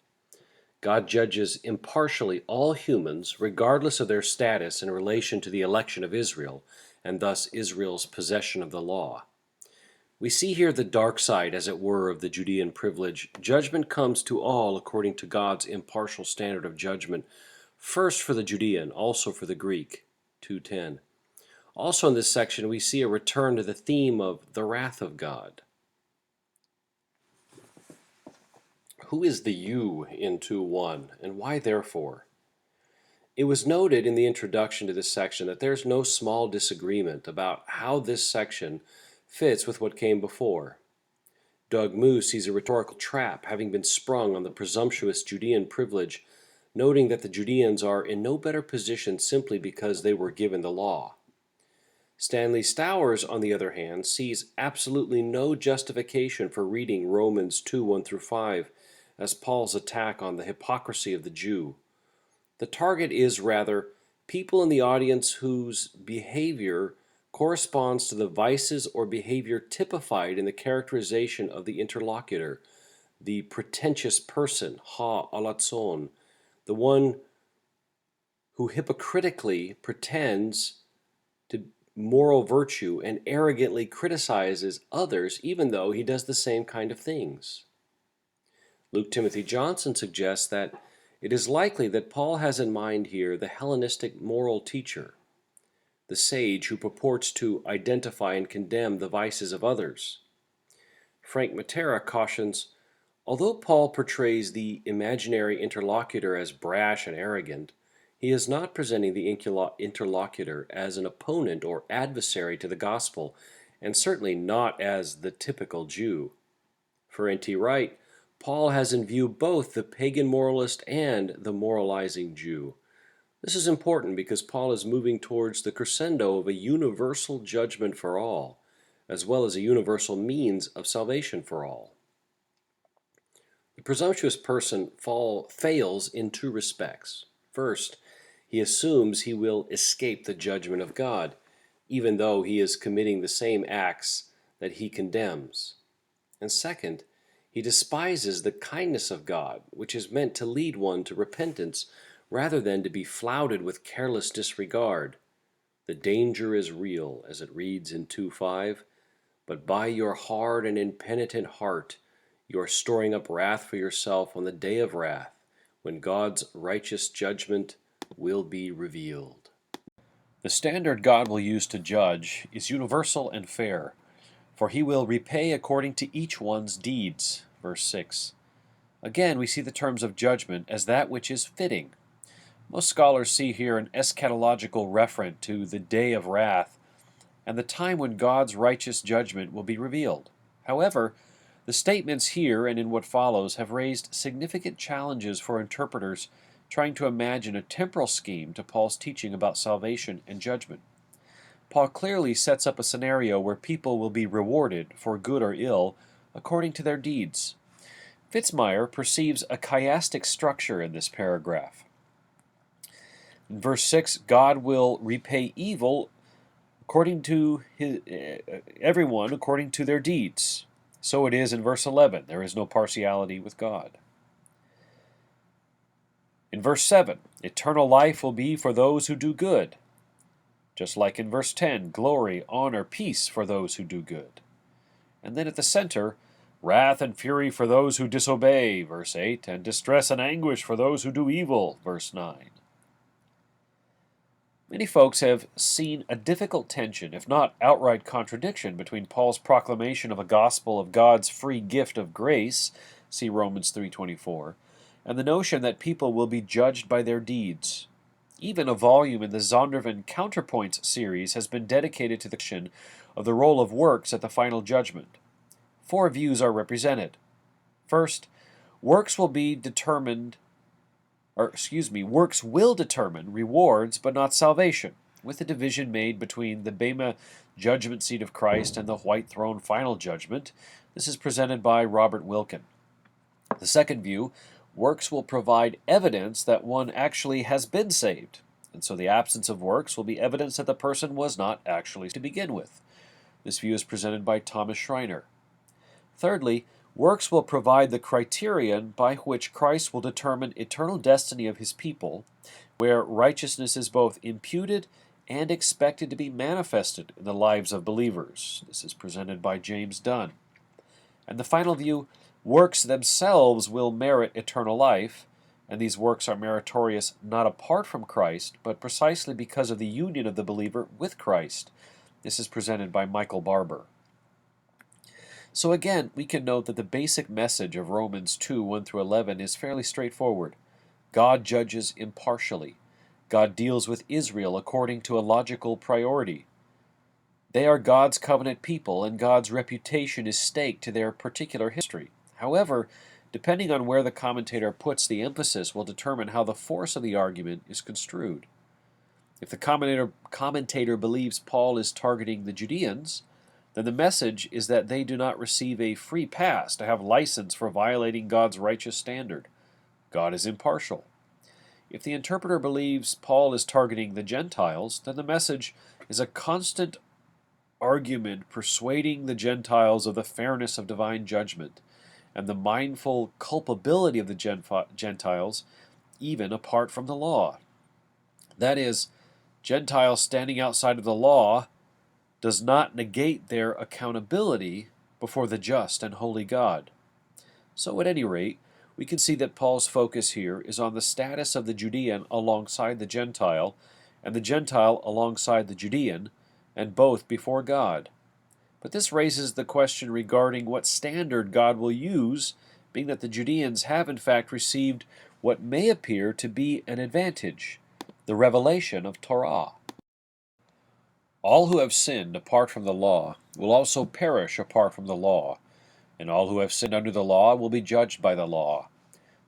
God judges impartially all humans, regardless of their status in relation to the election of Israel, and thus Israel's possession of the law. We see here the dark side, as it were, of the Judean privilege. Judgment comes to all according to God's impartial standard of judgment, first for the Judean, also for the Greek, 2:10. Also in this section, we see a return to the theme of the wrath of God. Who is the you in 2:1, and why therefore? It was noted in the introduction to this section that there's no small disagreement about how this section fits with what came before. Doug Moo sees a rhetorical trap having been sprung on the presumptuous Judean privilege, noting that the Judeans are in no better position simply because they were given the law. Stanley Stowers, on the other hand, sees absolutely no justification for reading Romans 2:1 through 5 as Paul's attack on the hypocrisy of the Jew. The target is rather people in the audience whose behavior corresponds to the vices or behavior typified in the characterization of the interlocutor, the pretentious person, ha alatzon, the one who hypocritically pretends to moral virtue and arrogantly criticizes others even though he does the same kind of things. Luke Timothy Johnson suggests that it is likely that Paul has in mind here the Hellenistic moral teacher, the sage who purports to identify and condemn the vices of others. Frank Matera cautions, although Paul portrays the imaginary interlocutor as brash and arrogant, he is not presenting the interlocutor as an opponent or adversary to the gospel, and certainly not as the typical Jew. For N.T. Wright, Paul has in view both the pagan moralist and the moralizing Jew. This is important because Paul is moving towards the crescendo of a universal judgment for all, as well as a universal means of salvation for all. The presumptuous person fails in two respects. First, he assumes he will escape the judgment of God, even though he is committing the same acts that he condemns. And second, he despises the kindness of God, which is meant to lead one to repentance rather than to be flouted with careless disregard. The danger is real, as it reads in 2:5, but by your hard and impenitent heart you are storing up wrath for yourself on the day of wrath, when God's righteous judgment will be revealed. The standard God will use to judge is universal and fair, for he will repay according to each one's deeds. Verse 6. Again, we see the terms of judgment as that which is fitting. Most scholars see here an eschatological referent to the day of wrath and the time when God's righteous judgment will be revealed. However, the statements here and in what follows have raised significant challenges for interpreters trying to imagine a temporal scheme to Paul's teaching about salvation and judgment. Paul clearly sets up a scenario where people will be rewarded for good or ill according to their deeds. Fitzmyer perceives a chiastic structure in this paragraph. In verse 6, God will repay evil according to everyone according to their deeds. So it is in verse 11. There is no partiality with God. In verse 7, eternal life will be for those who do good. Just like in verse 10, glory, honor, peace for those who do good. And then at the center, wrath and fury for those who disobey, verse 8, and distress and anguish for those who do evil, verse 9. Many folks have seen a difficult tension, if not outright contradiction, between Paul's proclamation of a gospel of God's free gift of grace, see Romans 3:24, and the notion that people will be judged by their deeds. Even a volume in the Zondervan Counterpoints series has been dedicated to the question of the role of works at the final judgment. Four views are represented. First, works will determine rewards but not salvation, with a division made between the Bema judgment seat of Christ and the white throne final judgment. This is presented by Robert Wilkin. The second view, works will provide evidence that one actually has been saved, and so the absence of works will be evidence that the person was not actually to begin with. This view is presented by Thomas Schreiner. Thirdly, works will provide the criterion by which Christ will determine eternal destiny of his people, where righteousness is both imputed and expected to be manifested in the lives of believers. This is presented by James Dunn. And the final view, works themselves will merit eternal life, and these works are meritorious not apart from Christ, but precisely because of the union of the believer with Christ. This is presented by Michael Barber. So again, we can note that the basic message of Romans 2:1 through 11 is fairly straightforward. God judges impartially. God deals with Israel according to a logical priority. They are God's covenant people, and God's reputation is staked to their particular history. However, depending on where the commentator puts the emphasis will determine how the force of the argument is construed. If the commentator believes Paul is targeting the Judeans, then the message is that they do not receive a free pass to have license for violating God's righteous standard. God is impartial. If the interpreter believes Paul is targeting the Gentiles, then the message is a constant argument persuading the Gentiles of the fairness of divine judgment and the mindful culpability of the Gentiles, even apart from the law. That is, Gentiles standing outside of the law does not negate their accountability before the just and holy God. So at any rate, we can see that Paul's focus here is on the status of the Judean alongside the Gentile, and the Gentile alongside the Judean, and both before God. But this raises the question regarding what standard God will use, being that the Judeans have in fact received what may appear to be an advantage, the revelation of Torah. All who have sinned apart from the law will also perish apart from the law, and all who have sinned under the law will be judged by the law.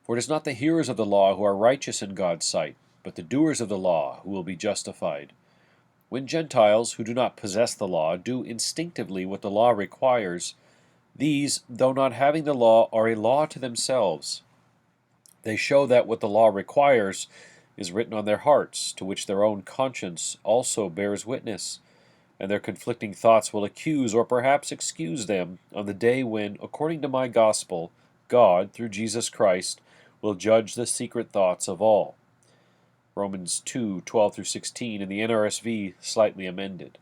For it is not the hearers of the law who are righteous in God's sight, but the doers of the law who will be justified. When Gentiles who do not possess the law do instinctively what the law requires, these, though not having the law, are a law to themselves. They show that what the law requires is written on their hearts, to which their own conscience also bears witness, and their conflicting thoughts will accuse or perhaps excuse them on the day when, according to my gospel, God, through Jesus Christ, will judge the secret thoughts of all. Romans 2:12 through 16 in the NRSV slightly amended.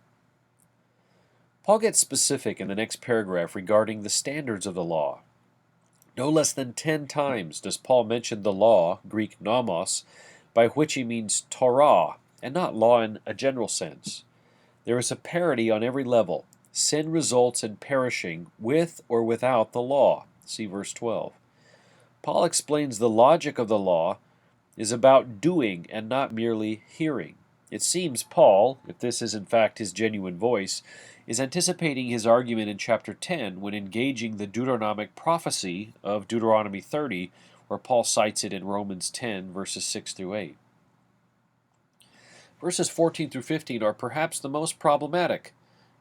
Paul gets specific in the next paragraph regarding the standards of the law. No less than 10 times does Paul mention the law, Greek nomos, by which he means Torah, and not law in a general sense. There is a parity on every level. Sin results in perishing with or without the law. See verse 12. Paul explains the logic of the law is about doing and not merely hearing. It seems Paul, if this is in fact his genuine voice, is anticipating his argument in chapter 10 when engaging the Deuteronomic prophecy of Deuteronomy 30, where Paul cites it in Romans 10, verses 6 through 8. Verses 14 through 15 are perhaps the most problematic.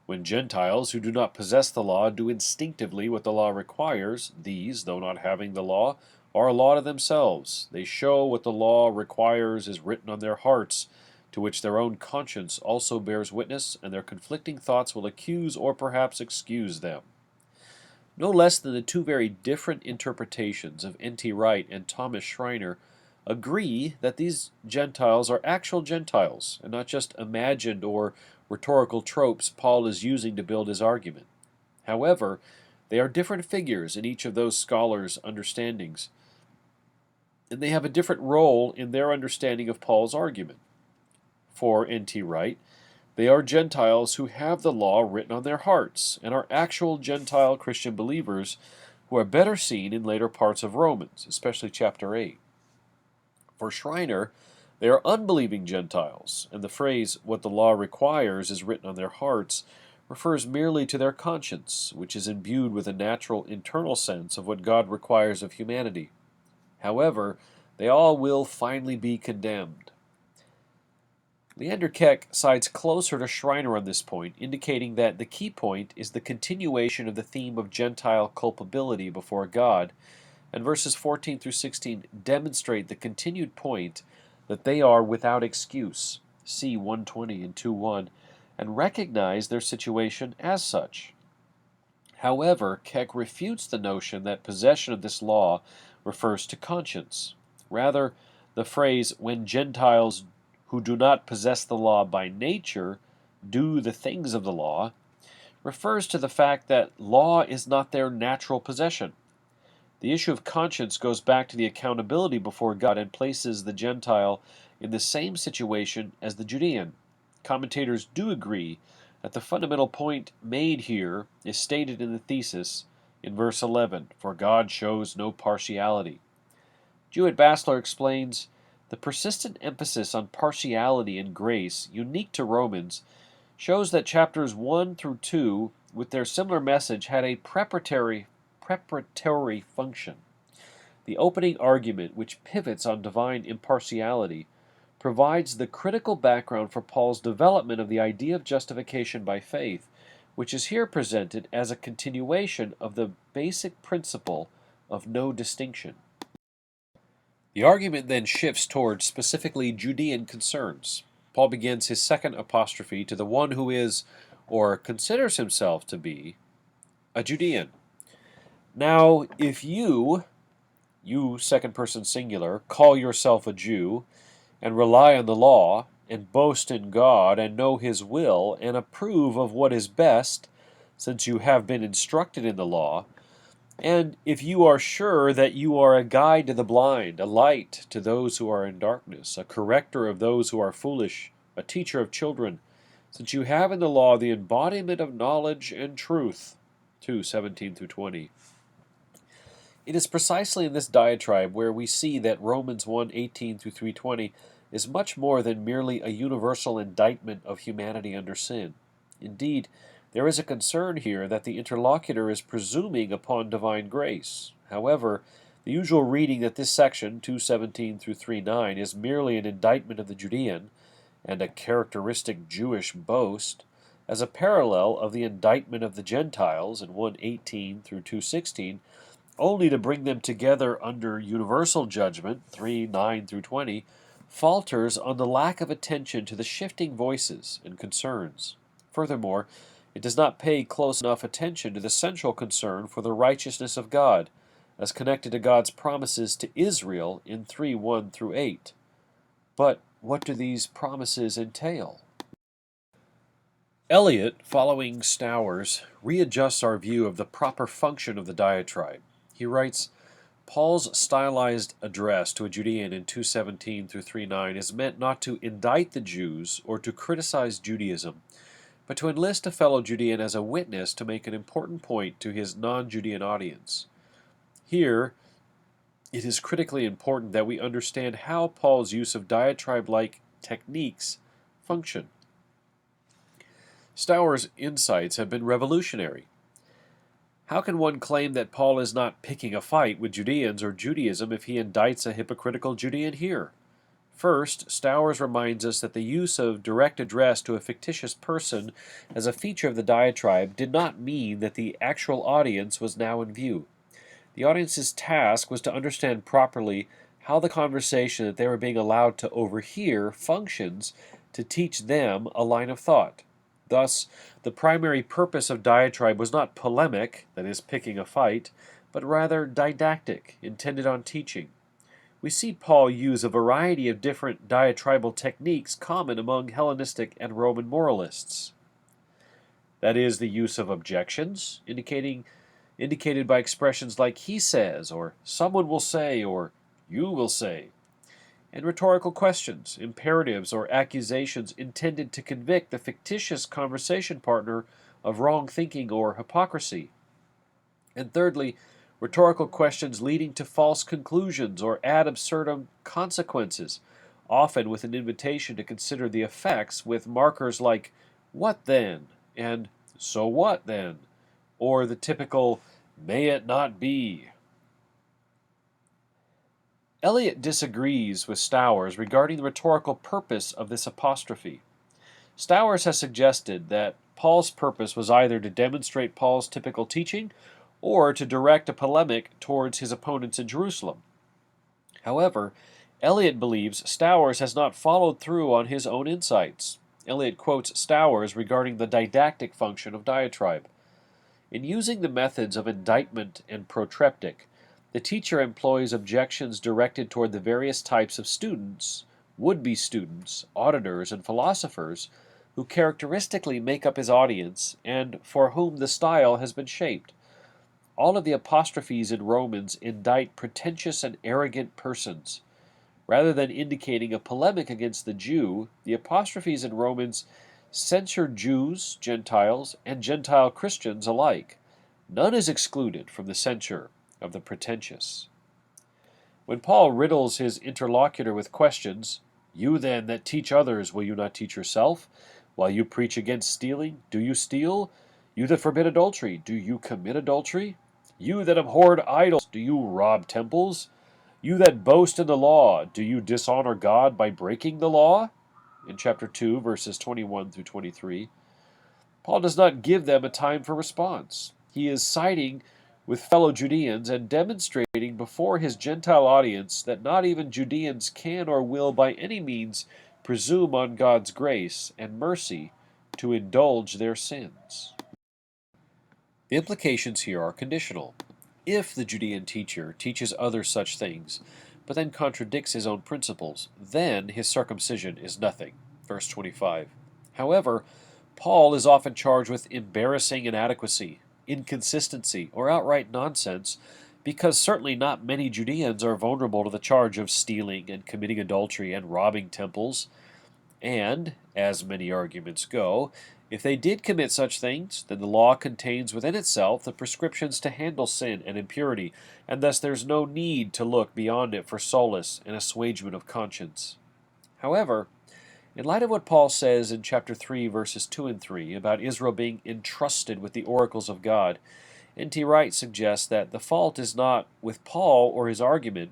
When Gentiles who do not possess the law do instinctively what the law requires, these, though not having the law, are a law to themselves. They show what the law requires is written on their hearts, to which their own conscience also bears witness, and their conflicting thoughts will accuse or perhaps excuse them. No less than the two very different interpretations of N.T. Wright and Thomas Schreiner agree that these Gentiles are actual Gentiles, and not just imagined or rhetorical tropes Paul is using to build his argument. However, they are different figures in each of those scholars' understandings, and they have a different role in their understanding of Paul's argument. For N.T. Wright, they are Gentiles who have the law written on their hearts and are actual Gentile Christian believers who are better seen in later parts of Romans, especially chapter 8. For Schreiner, they are unbelieving Gentiles, and the phrase, what the law requires is written on their hearts, refers merely to their conscience, which is imbued with a natural internal sense of what God requires of humanity. However, they all will finally be condemned. Leander Keck sides closer to Schreiner on this point, indicating that the key point is the continuation of the theme of Gentile culpability before God, and verses 14 through 16 demonstrate the continued point that they are without excuse, see 120 and 2:1, and recognize their situation as such. However, Keck refutes the notion that possession of this law refers to conscience. Rather, the phrase, when Gentiles who do not possess the law by nature do the things of the law, refers to the fact that law is not their natural possession. The issue of conscience goes back to the accountability before God and places the Gentile in the same situation as the Judean. Commentators do agree that the fundamental point made here is stated in the thesis in verse 11, for God shows no partiality. Jewett Bassler explains, the persistent emphasis on partiality and grace, unique to Romans, shows that chapters 1 through 2, with their similar message, had a preparatory function. The opening argument, which pivots on divine impartiality, provides the critical background for Paul's development of the idea of justification by faith, which is here presented as a continuation of the basic principle of no distinction. The argument then shifts towards specifically Judean concerns. Paul begins his second apostrophe to the one who is, or considers himself to be, a Judean. Now, if you, second person singular, call yourself a Jew, and rely on the law, and boast in God, and know His will, and approve of what is best, since you have been instructed in the law, and if you are sure that you are a guide to the blind, a light to those who are in darkness, a corrector of those who are foolish, a teacher of children, since you have in the law the embodiment of knowledge and truth. 2:17 through 20. It is precisely in this diatribe where we see that Romans 1:18 through 3:20 is much more than merely a universal indictment of humanity under sin. Indeed, there is a concern here that the interlocutor is presuming upon divine grace. However, the usual reading that this section, 2:17 through 3:9, is merely an indictment of the Judean, and a characteristic Jewish boast, as a parallel of the indictment of the Gentiles in 1:18 through 2:16, only to bring them together under universal judgment, 3:9 through 20, falters on the lack of attention to the shifting voices and concerns. Furthermore, it does not pay close enough attention to the central concern for the righteousness of God, as connected to God's promises to Israel in 3:1 through 8. But what do these promises entail? Eliot, following Stowers, readjusts our view of the proper function of the diatribe. He writes, Paul's stylized address to a Judean in 2:17 through 3:9 is meant not to indict the Jews or to criticize Judaism, but to enlist a fellow Judean as a witness to make an important point to his non-Judean audience. Here, it is critically important that we understand how Paul's use of diatribe-like techniques function. Stowers' insights have been revolutionary. How can one claim that Paul is not picking a fight with Judeans or Judaism if he indicts a hypocritical Judean here? First, Stowers reminds us that the use of direct address to a fictitious person as a feature of the diatribe did not mean that the actual audience was now in view. The audience's task was to understand properly how the conversation that they were being allowed to overhear functions to teach them a line of thought. Thus, the primary purpose of diatribe was not polemic, that is, picking a fight, but rather didactic, intended on teaching. We see Paul use a variety of different diatribal techniques common among Hellenistic and Roman moralists. That is, the use of objections, indicated by expressions like he says, or someone will say, or you will say. and rhetorical questions, imperatives, or accusations intended to convict the fictitious conversation partner of wrong thinking or hypocrisy. And thirdly, rhetorical questions leading to false conclusions or ad absurdum consequences, often with an invitation to consider the effects with markers like, "What then?" and "So what then?" or the typical, "May it not be." Eliot disagrees with Stowers regarding the rhetorical purpose of this apostrophe. Stowers has suggested that Paul's purpose was either to demonstrate Paul's typical teaching or to direct a polemic towards his opponents in Jerusalem. However, Eliot believes Stowers has not followed through on his own insights. Eliot quotes Stowers regarding the didactic function of diatribe. In using the methods of indictment and protreptic, the teacher employs objections directed toward the various types of students, would-be students, auditors, and philosophers who characteristically make up his audience and for whom the style has been shaped. All of the apostrophes in Romans indict pretentious and arrogant persons. Rather than indicating a polemic against the Jew, the apostrophes in Romans censure Jews, Gentiles, and Gentile Christians alike. None is excluded from the censure of the pretentious. When Paul riddles his interlocutor with questions, "You then that teach others, will you not teach yourself? While you preach against stealing, do you steal? You that forbid adultery, do you commit adultery? You that abhor idols, do you rob temples? You that boast in the law, do you dishonor God by breaking the law?" In chapter 2, verses 21 through 23. Paul does not give them a time for response. He is siding with fellow Judeans and demonstrating before his Gentile audience that not even Judeans can or will by any means presume on God's grace and mercy to indulge their sins. The implications here are conditional. If the Judean teacher teaches others such things, but then contradicts his own principles, then his circumcision is nothing. Verse 25. However, Paul is often charged with embarrassing inadequacy, inconsistency, or outright nonsense, because certainly not many Judeans are vulnerable to the charge of stealing and committing adultery and robbing temples. And, as many arguments go, if they did commit such things, then the law contains within itself the prescriptions to handle sin and impurity, and thus there's no need to look beyond it for solace and assuagement of conscience. However, in light of what Paul says in chapter 3, verses 2 and 3, about Israel being entrusted with the oracles of God, N.T. Wright suggests that the fault is not with Paul or his argument,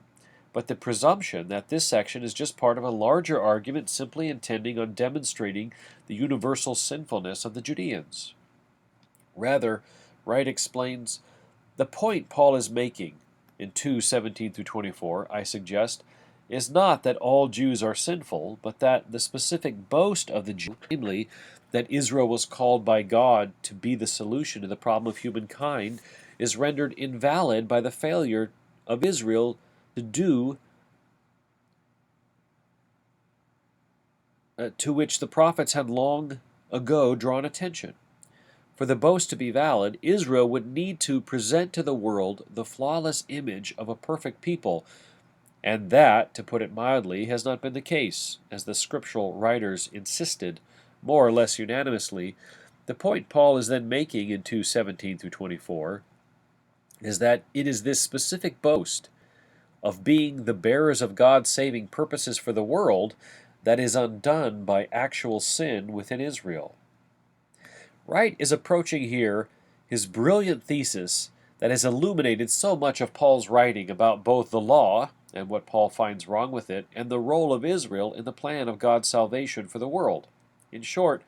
but the presumption that this section is just part of a larger argument simply intending on demonstrating the universal sinfulness of the Judeans. Rather, Wright explains, the point Paul is making in 2:17 through 24, I suggest, is not that all Jews are sinful, but that the specific boast of the Jew, namely, that Israel was called by God to be the solution to the problem of humankind, is rendered invalid by the failure of Israel to do to which the prophets had long ago drawn attention. For the boast to be valid, Israel would need to present to the world the flawless image of a perfect people, and that, to put it mildly, has not been the case, as the scriptural writers insisted, more or less unanimously. The point Paul is then making in 2:17 through 24 is that it is this specific boast of being the bearers of God's saving purposes for the world that is undone by actual sin within Israel. Wright is approaching here his brilliant thesis that has illuminated so much of Paul's writing about both the law and what Paul finds wrong with it, and the role of Israel in the plan of God's salvation for the world. In short,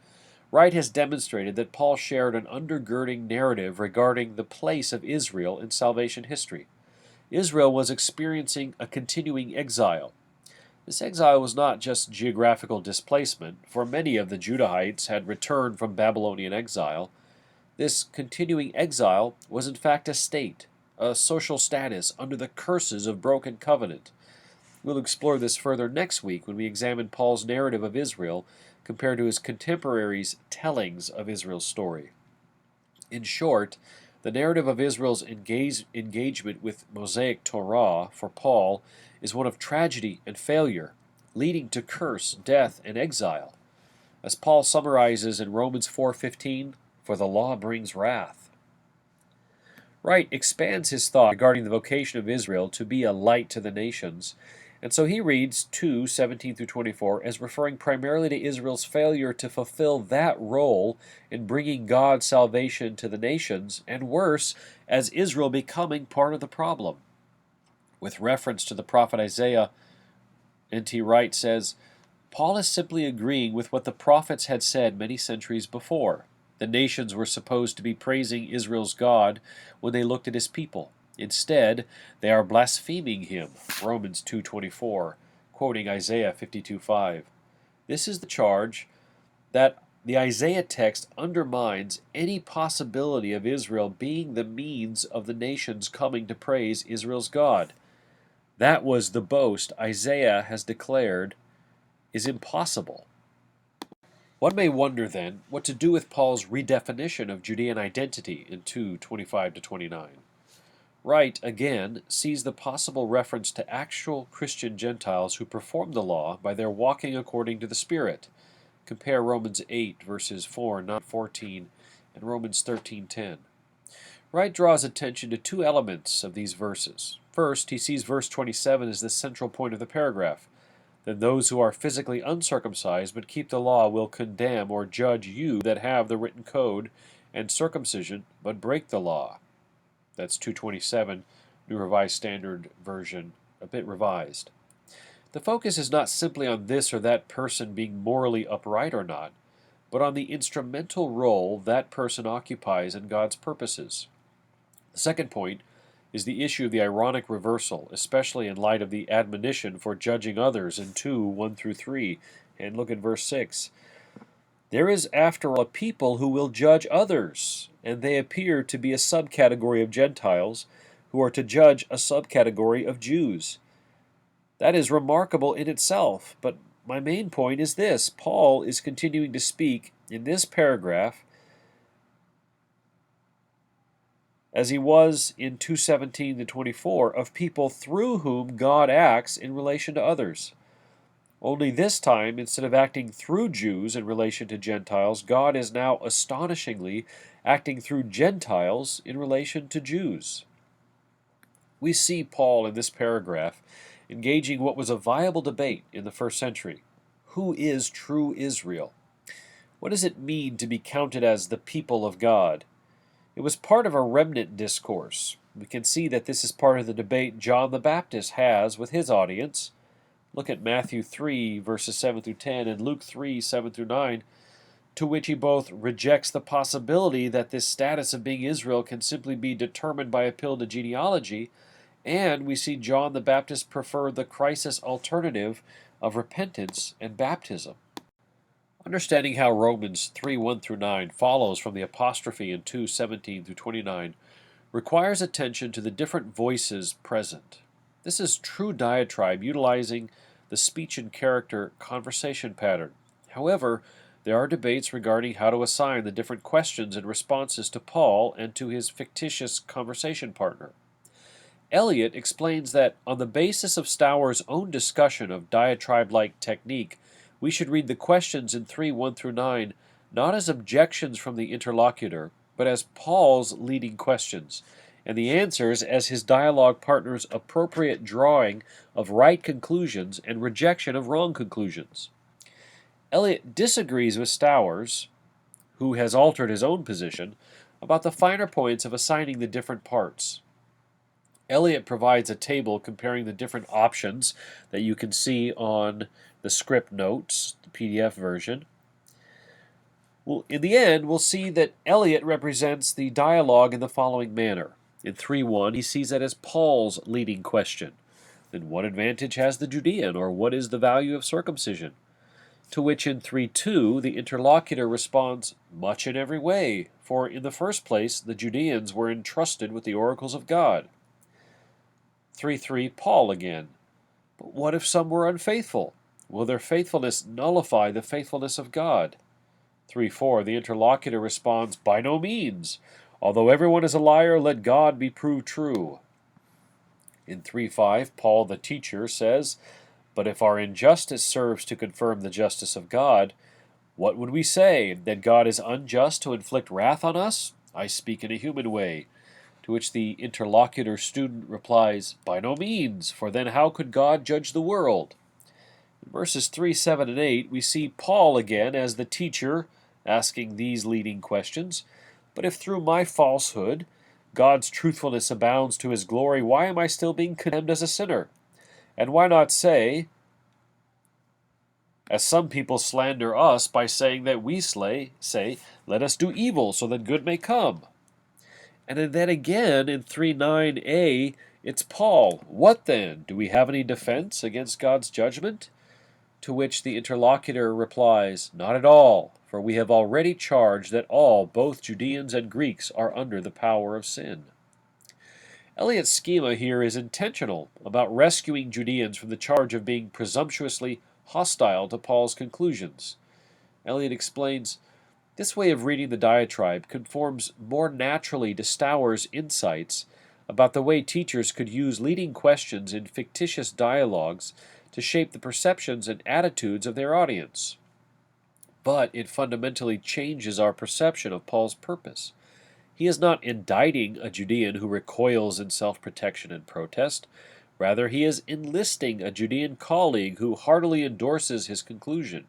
Wright has demonstrated that Paul shared an undergirding narrative regarding the place of Israel in salvation history. Israel was experiencing a continuing exile. This exile was not just geographical displacement, for many of the Judahites had returned from Babylonian exile. This continuing exile was in fact a state, a social status under the curses of broken covenant. We'll explore this further next week when we examine Paul's narrative of Israel compared to his contemporaries' tellings of Israel's story. In short, the narrative of Israel's engagement with Mosaic Torah for Paul is one of tragedy and failure, leading to curse, death, and exile. As Paul summarizes in Romans 4:15, "For the law brings wrath." Wright expands his thought regarding the vocation of Israel to be a light to the nations, and so he reads 2:17 through 24 as referring primarily to Israel's failure to fulfill that role in bringing God's salvation to the nations, and worse, as Israel becoming part of the problem. With reference to the prophet Isaiah, N.T. Wright says, Paul is simply agreeing with what the prophets had said many centuries before. The nations were supposed to be praising Israel's God when they looked at his people. Instead, they are blaspheming him, Romans 2:24, quoting Isaiah 52:5. This is the charge that the Isaiah text undermines any possibility of Israel being the means of the nations coming to praise Israel's God. That was the boast Isaiah has declared is impossible. One may wonder, then, what to do with Paul's redefinition of Judean identity in 2:25 to 29. Wright, again, sees the possible reference to actual Christian Gentiles who perform the law by their walking according to the Spirit. Compare Romans 8, verses 4 and 14, and Romans 13:10. Wright draws attention to two elements of these verses. First, he sees verse 27 as the central point of the paragraph. Then those who are physically uncircumcised but keep the law will condemn or judge you that have the written code and circumcision but break the law. That's 227, New Revised Standard Version, a bit revised. The focus is not simply on this or that person being morally upright or not, but on the instrumental role that person occupies in God's purposes. The second point is the issue of the ironic reversal, especially in light of the admonition for judging others in 2:1 through 3. And look at verse 6. There is after all a people who will judge others, and they appear to be a subcategory of Gentiles who are to judge a subcategory of Jews. That is remarkable in itself, but my main point is this. Paul is continuing to speak in this paragraph as he was in 2:17 to 24, of people through whom God acts in relation to others. Only this time, instead of acting through Jews in relation to Gentiles, God is now astonishingly acting through Gentiles in relation to Jews. We see Paul in this paragraph engaging what was a viable debate in the first century. Who is true Israel? What does it mean to be counted as the people of God? It was part of a remnant discourse. We can see that this is part of the debate John the Baptist has with his audience. Look at Matthew 3, verses 7 through 10, and Luke 3, 7 through 9, to which he both rejects the possibility that this status of being Israel can simply be determined by appeal to genealogy, and we see John the Baptist prefer the crisis alternative of repentance and baptism. Understanding how Romans 3:1 through 9 follows from the apostrophe in 2:17 through 29 requires attention to the different voices present. This is true diatribe utilizing the speech and character conversation pattern. However, there are debates regarding how to assign the different questions and responses to Paul and to his fictitious conversation partner. Eliot explains that on the basis of Stour's own discussion of diatribe-like technique, we should read the questions in 3:1 through 9 not as objections from the interlocutor, but as Paul's leading questions, and the answers as his dialogue partner's appropriate drawing of right conclusions and rejection of wrong conclusions. Eliot disagrees with Stour's, who has altered his own position, about the finer points of assigning the different parts. Eliot provides a table comparing the different options that you can see on the script notes, the PDF version. Well, in the end, we'll see that Eliot represents the dialogue in the following manner. In 3:1, he sees that as Paul's leading question. Then what advantage has the Judean, or what is the value of circumcision? To which in 3:2, the interlocutor responds, much in every way, for in the first place, the Judeans were entrusted with the oracles of God. 3:3, Paul again. But what if some were unfaithful? Will their faithfulness nullify the faithfulness of God? 3:4, the interlocutor responds, by no means. Although everyone is a liar, let God be proved true. In 3:5, Paul the teacher says, But if our injustice serves to confirm the justice of God, what would we say? That God is unjust to inflict wrath on us? I speak in a human way. To which the interlocutor student replies, By no means, for then how could God judge the world? In verses 3, 7, and 8, we see Paul again as the teacher asking these leading questions. But if through my falsehood God's truthfulness abounds to his glory, why am I still being condemned as a sinner? And why not say, as some people slander us by saying that we say, let us do evil so that good may come? And then again in 3:9a, it's Paul. What then? Do we have any defense against God's judgment? To which the interlocutor replies, Not at all, for we have already charged that all, both Judeans and Greeks, are under the power of sin. Eliot's schema here is intentional about rescuing Judeans from the charge of being presumptuously hostile to Paul's conclusions. Eliot explains, This way of reading the diatribe conforms more naturally to Stour's insights about the way teachers could use leading questions in fictitious dialogues to shape the perceptions and attitudes of their audience. But it fundamentally changes our perception of Paul's purpose. He is not indicting a Judean who recoils in self-protection and protest. Rather, he is enlisting a Judean colleague who heartily endorses his conclusion.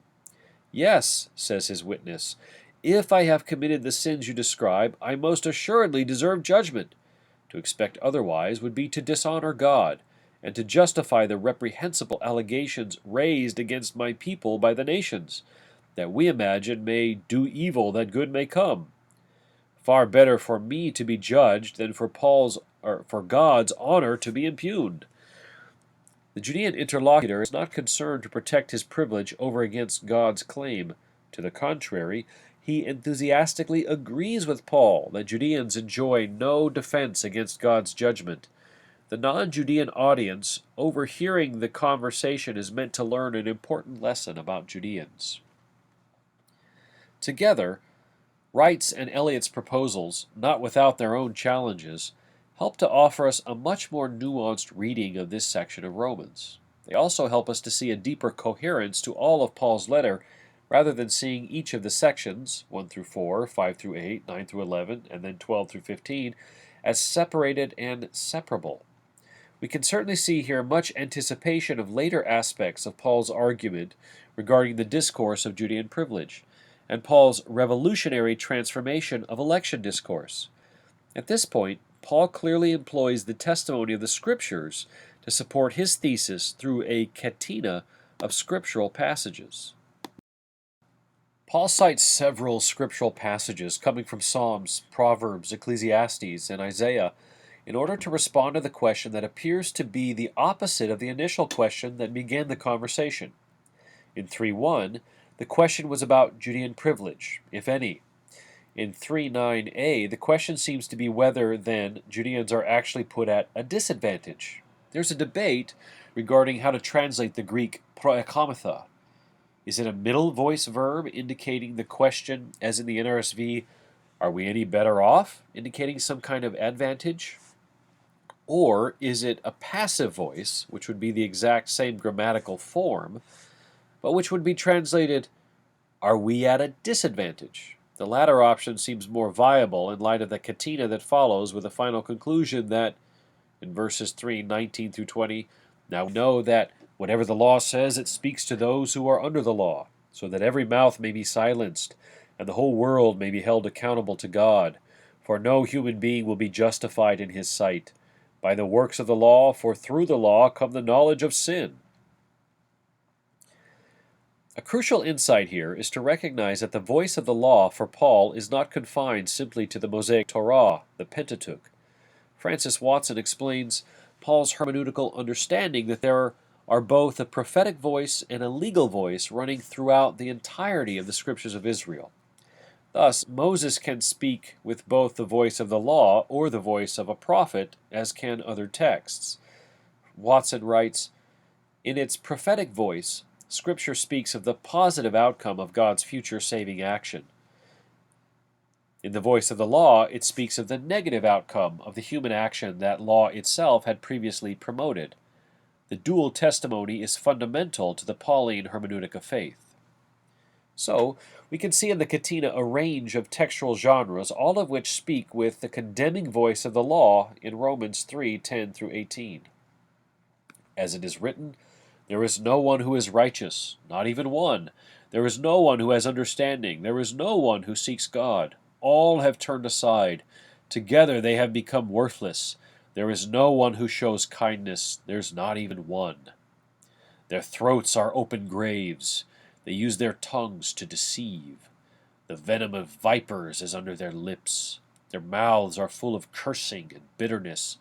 Yes, says his witness, if I have committed the sins you describe, I most assuredly deserve judgment. To expect otherwise would be to dishonor God, and to justify the reprehensible allegations raised against my people by the nations, that we imagine may do evil that good may come. Far better for me to be judged than for God's honor to be impugned. The Judean interlocutor is not concerned to protect his privilege over against God's claim. To the contrary, he enthusiastically agrees with Paul that Judeans enjoy no defense against God's judgment. The non-Judean audience, overhearing the conversation, is meant to learn an important lesson about Judeans. Together, Wright's and Eliot's proposals, not without their own challenges, help to offer us a much more nuanced reading of this section of Romans. They also help us to see a deeper coherence to all of Paul's letter, rather than seeing each of the sections, 1 through 4, 5 through 8, 9 through 11, and then 12 through 15, as separated and separable. We can certainly see here much anticipation of later aspects of Paul's argument regarding the discourse of Judean privilege, and Paul's revolutionary transformation of election discourse. At this point, Paul clearly employs the testimony of the Scriptures to support his thesis through a catena of scriptural passages. Paul cites several scriptural passages coming from Psalms, Proverbs, Ecclesiastes, and Isaiah in order to respond to the question that appears to be the opposite of the initial question that began the conversation. In 3:1, the question was about Judean privilege, if any. In 3:9a, the question seems to be whether, then, Judeans are actually put at a disadvantage. There's a debate regarding how to translate the Greek proekometha. Is it a middle voice verb indicating the question, as in the NRSV, are we any better off, indicating some kind of advantage? Or is it a passive voice, which would be the exact same grammatical form, but which would be translated, are we at a disadvantage? The latter option seems more viable in light of the catena that follows, with a final conclusion that, in verses 3:19 through 20, now we know that whatever the law says, it speaks to those who are under the law, so that every mouth may be silenced, and the whole world may be held accountable to God. For no human being will be justified in his sight by the works of the law, for through the law come the knowledge of sin. A crucial insight here is to recognize that the voice of the law for Paul is not confined simply to the Mosaic Torah, the Pentateuch. Francis Watson explains Paul's hermeneutical understanding that there are both a prophetic voice and a legal voice running throughout the entirety of the Scriptures of Israel. Thus, Moses can speak with both the voice of the law or the voice of a prophet, as can other texts. Watson writes, in its prophetic voice, Scripture speaks of the positive outcome of God's future saving action. In the voice of the law, it speaks of the negative outcome of the human action that law itself had previously promoted. The dual testimony is fundamental to the Pauline hermeneutic of faith. So, we can see in the Catena a range of textual genres, all of which speak with the condemning voice of the law in Romans 3:10 through 18. As it is written, there is no one who is righteous, not even one. There is no one who has understanding. There is no one who seeks God. All have turned aside. Together they have become worthless. There is no one who shows kindness. There's not even one. Their throats are open graves. They use their tongues to deceive. The venom of vipers is under their lips. Their mouths are full of cursing and bitterness.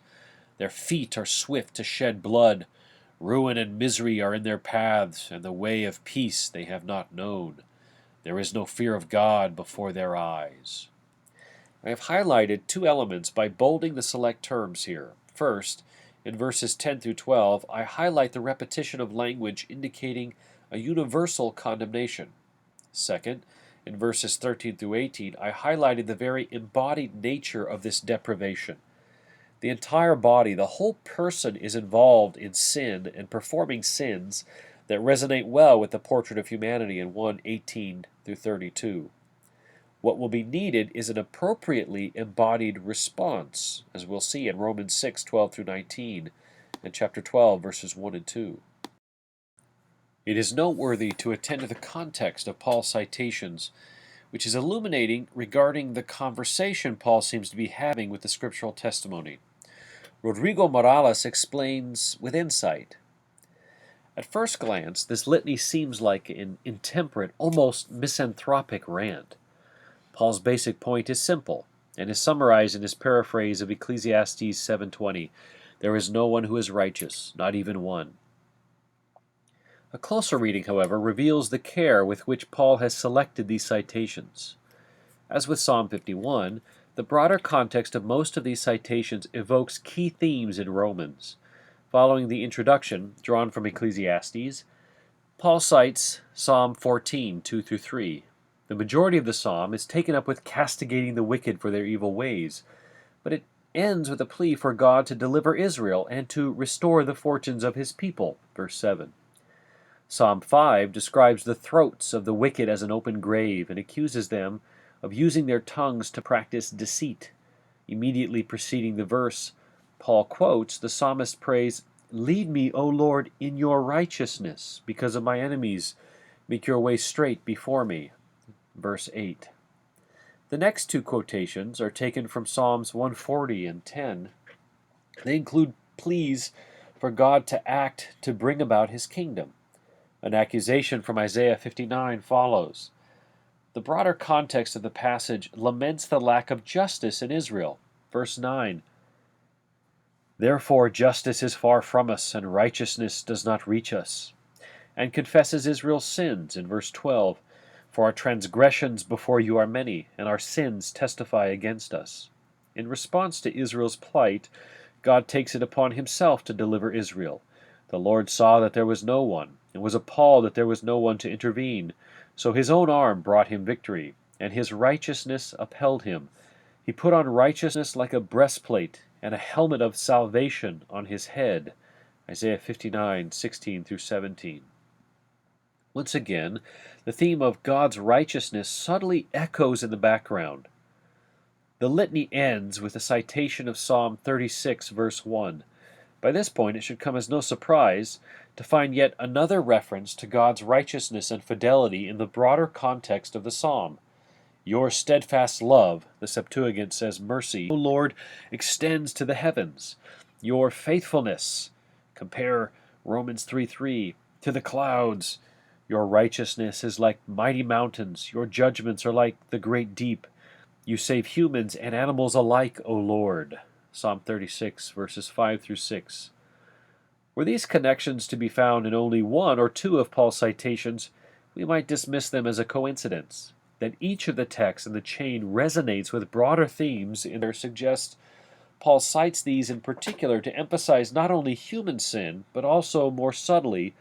Their feet are swift to shed blood. Ruin and misery are in their paths, and the way of peace they have not known. There is no fear of God before their eyes. I have highlighted two elements by bolding the select terms here. First, in verses 10 through 12, I highlight the repetition of language indicating a universal condemnation. Second, in verses 13 through 18, I highlighted the very embodied nature of this deprivation. The entire body, the whole person, is involved in sin and performing sins that resonate well with the portrait of humanity in 1:18 through 32. What will be needed is an appropriately embodied response, as we'll see in Romans 6:12 through 19 and chapter 12, verses 1 and 2. It is noteworthy to attend to the context of Paul's citations, which is illuminating regarding the conversation Paul seems to be having with the scriptural testimony. Rodrigo Morales explains with insight. At first glance, this litany seems like an intemperate, almost misanthropic rant. Paul's basic point is simple, and is summarized in his paraphrase of Ecclesiastes 7:20. There is no one who is righteous, not even one. A closer reading, however, reveals the care with which Paul has selected these citations. As with Psalm 51, the broader context of most of these citations evokes key themes in Romans. Following the introduction, drawn from Ecclesiastes, Paul cites Psalm 14, 2 through 3. The majority of the psalm is taken up with castigating the wicked for their evil ways, but it ends with a plea for God to deliver Israel and to restore the fortunes of his people, verse 7. Psalm 5 describes the throats of the wicked as an open grave and accuses them of using their tongues to practice deceit. Immediately preceding the verse Paul quotes, the psalmist prays, "Lead me, O Lord, in your righteousness, because of my enemies. Make your way straight before me." Verse 8. The next two quotations are taken from Psalms 140 and 10. They include pleas for God to act to bring about his kingdom. An accusation from Isaiah 59 follows. The broader context of the passage laments the lack of justice in Israel. Verse 9. Therefore justice is far from us, and righteousness does not reach us. And confesses Israel's sins in verse 12. For our transgressions before you are many, and our sins testify against us. In response to Israel's plight, God takes it upon himself to deliver Israel. The Lord saw that there was no one, and was appalled that there was no one to intervene. So his own arm brought him victory, and his righteousness upheld him. He put on righteousness like a breastplate, and a helmet of salvation on his head. Isaiah 59, 16 through 17. Once again, the theme of God's righteousness subtly echoes in the background. The litany ends with a citation of Psalm 36, verse 1. By this point, it should come as no surprise to find yet another reference to God's righteousness and fidelity in the broader context of the psalm. Your steadfast love, the Septuagint says mercy, O Lord, extends to the heavens. Your faithfulness, compare Romans 3:3, to the clouds. Your righteousness is like mighty mountains. Your judgments are like the great deep. You save humans and animals alike, O Lord. Psalm 36, verses 5 through 6. Were these connections to be found in only one or two of Paul's citations, we might dismiss them as a coincidence. That each of the texts in the chain resonates with broader themes in there suggests Paul cites these in particular to emphasize not only human sin, but also, more subtly,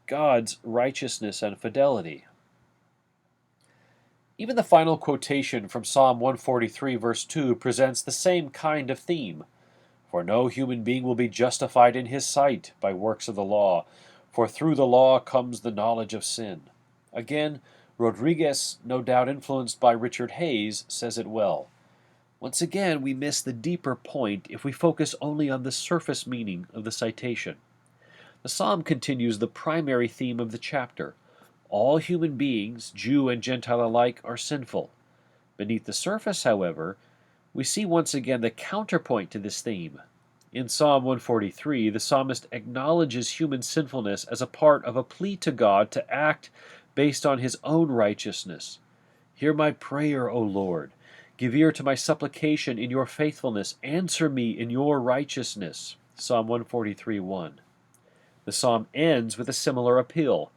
God's righteousness and fidelity. Even the final quotation from Psalm 143, verse 2, presents the same kind of theme. For no human being will be justified in his sight by works of the law, for through the law comes the knowledge of sin. Again, Rodriguez, no doubt influenced by Richard Hayes, says it well. Once again, we miss the deeper point if we focus only on the surface meaning of the citation. The psalm continues the primary theme of the chapter. All human beings, Jew and Gentile alike, are sinful. Beneath the surface, however, we see once again the counterpoint to this theme. In Psalm 143, the psalmist acknowledges human sinfulness as a part of a plea to God to act based on his own righteousness. Hear my prayer, O Lord. Give ear to my supplication in your faithfulness. Answer me in your righteousness. Psalm 143:1. The psalm ends with a similar appeal,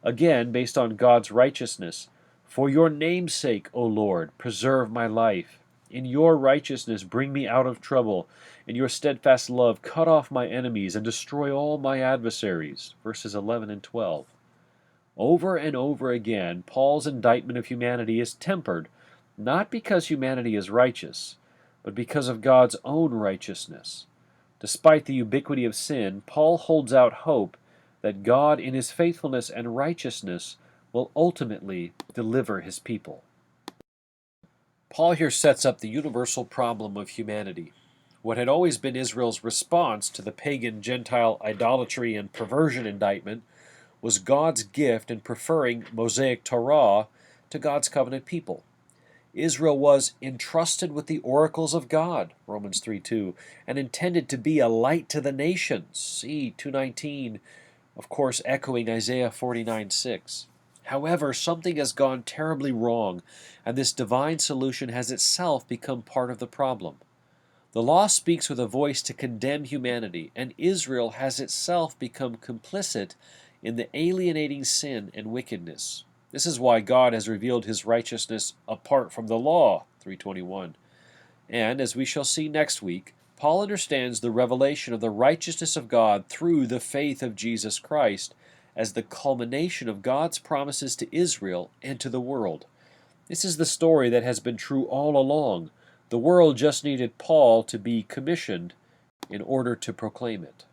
again based on God's righteousness. For your name's sake, O Lord, preserve my life. In your righteousness bring me out of trouble. In your steadfast love cut off my enemies and destroy all my adversaries. Verses 11 and 12. Over and over again, Paul's indictment of humanity is tempered, not because humanity is righteous, but because of God's own righteousness. Despite the ubiquity of sin, Paul holds out hope that God, in his faithfulness and righteousness, will ultimately deliver his people. Paul here sets up the universal problem of humanity. What had always been Israel's response to the pagan Gentile idolatry and perversion indictment was God's gift in preferring Mosaic Torah to God's covenant people. Israel was entrusted with the oracles of God, Romans 3:2, and intended to be a light to the nations, see 2:19, of course echoing Isaiah 49:6. However, something has gone terribly wrong, and this divine solution has itself become part of the problem. The law speaks with a voice to condemn humanity, and Israel has itself become complicit in the alienating sin and wickedness. This is why God has revealed his righteousness apart from the law, 3:21. And, as we shall see next week, Paul understands the revelation of the righteousness of God through the faith of Jesus Christ as the culmination of God's promises to Israel and to the world. This is the story that has been true all along. The world just needed Paul to be commissioned in order to proclaim it.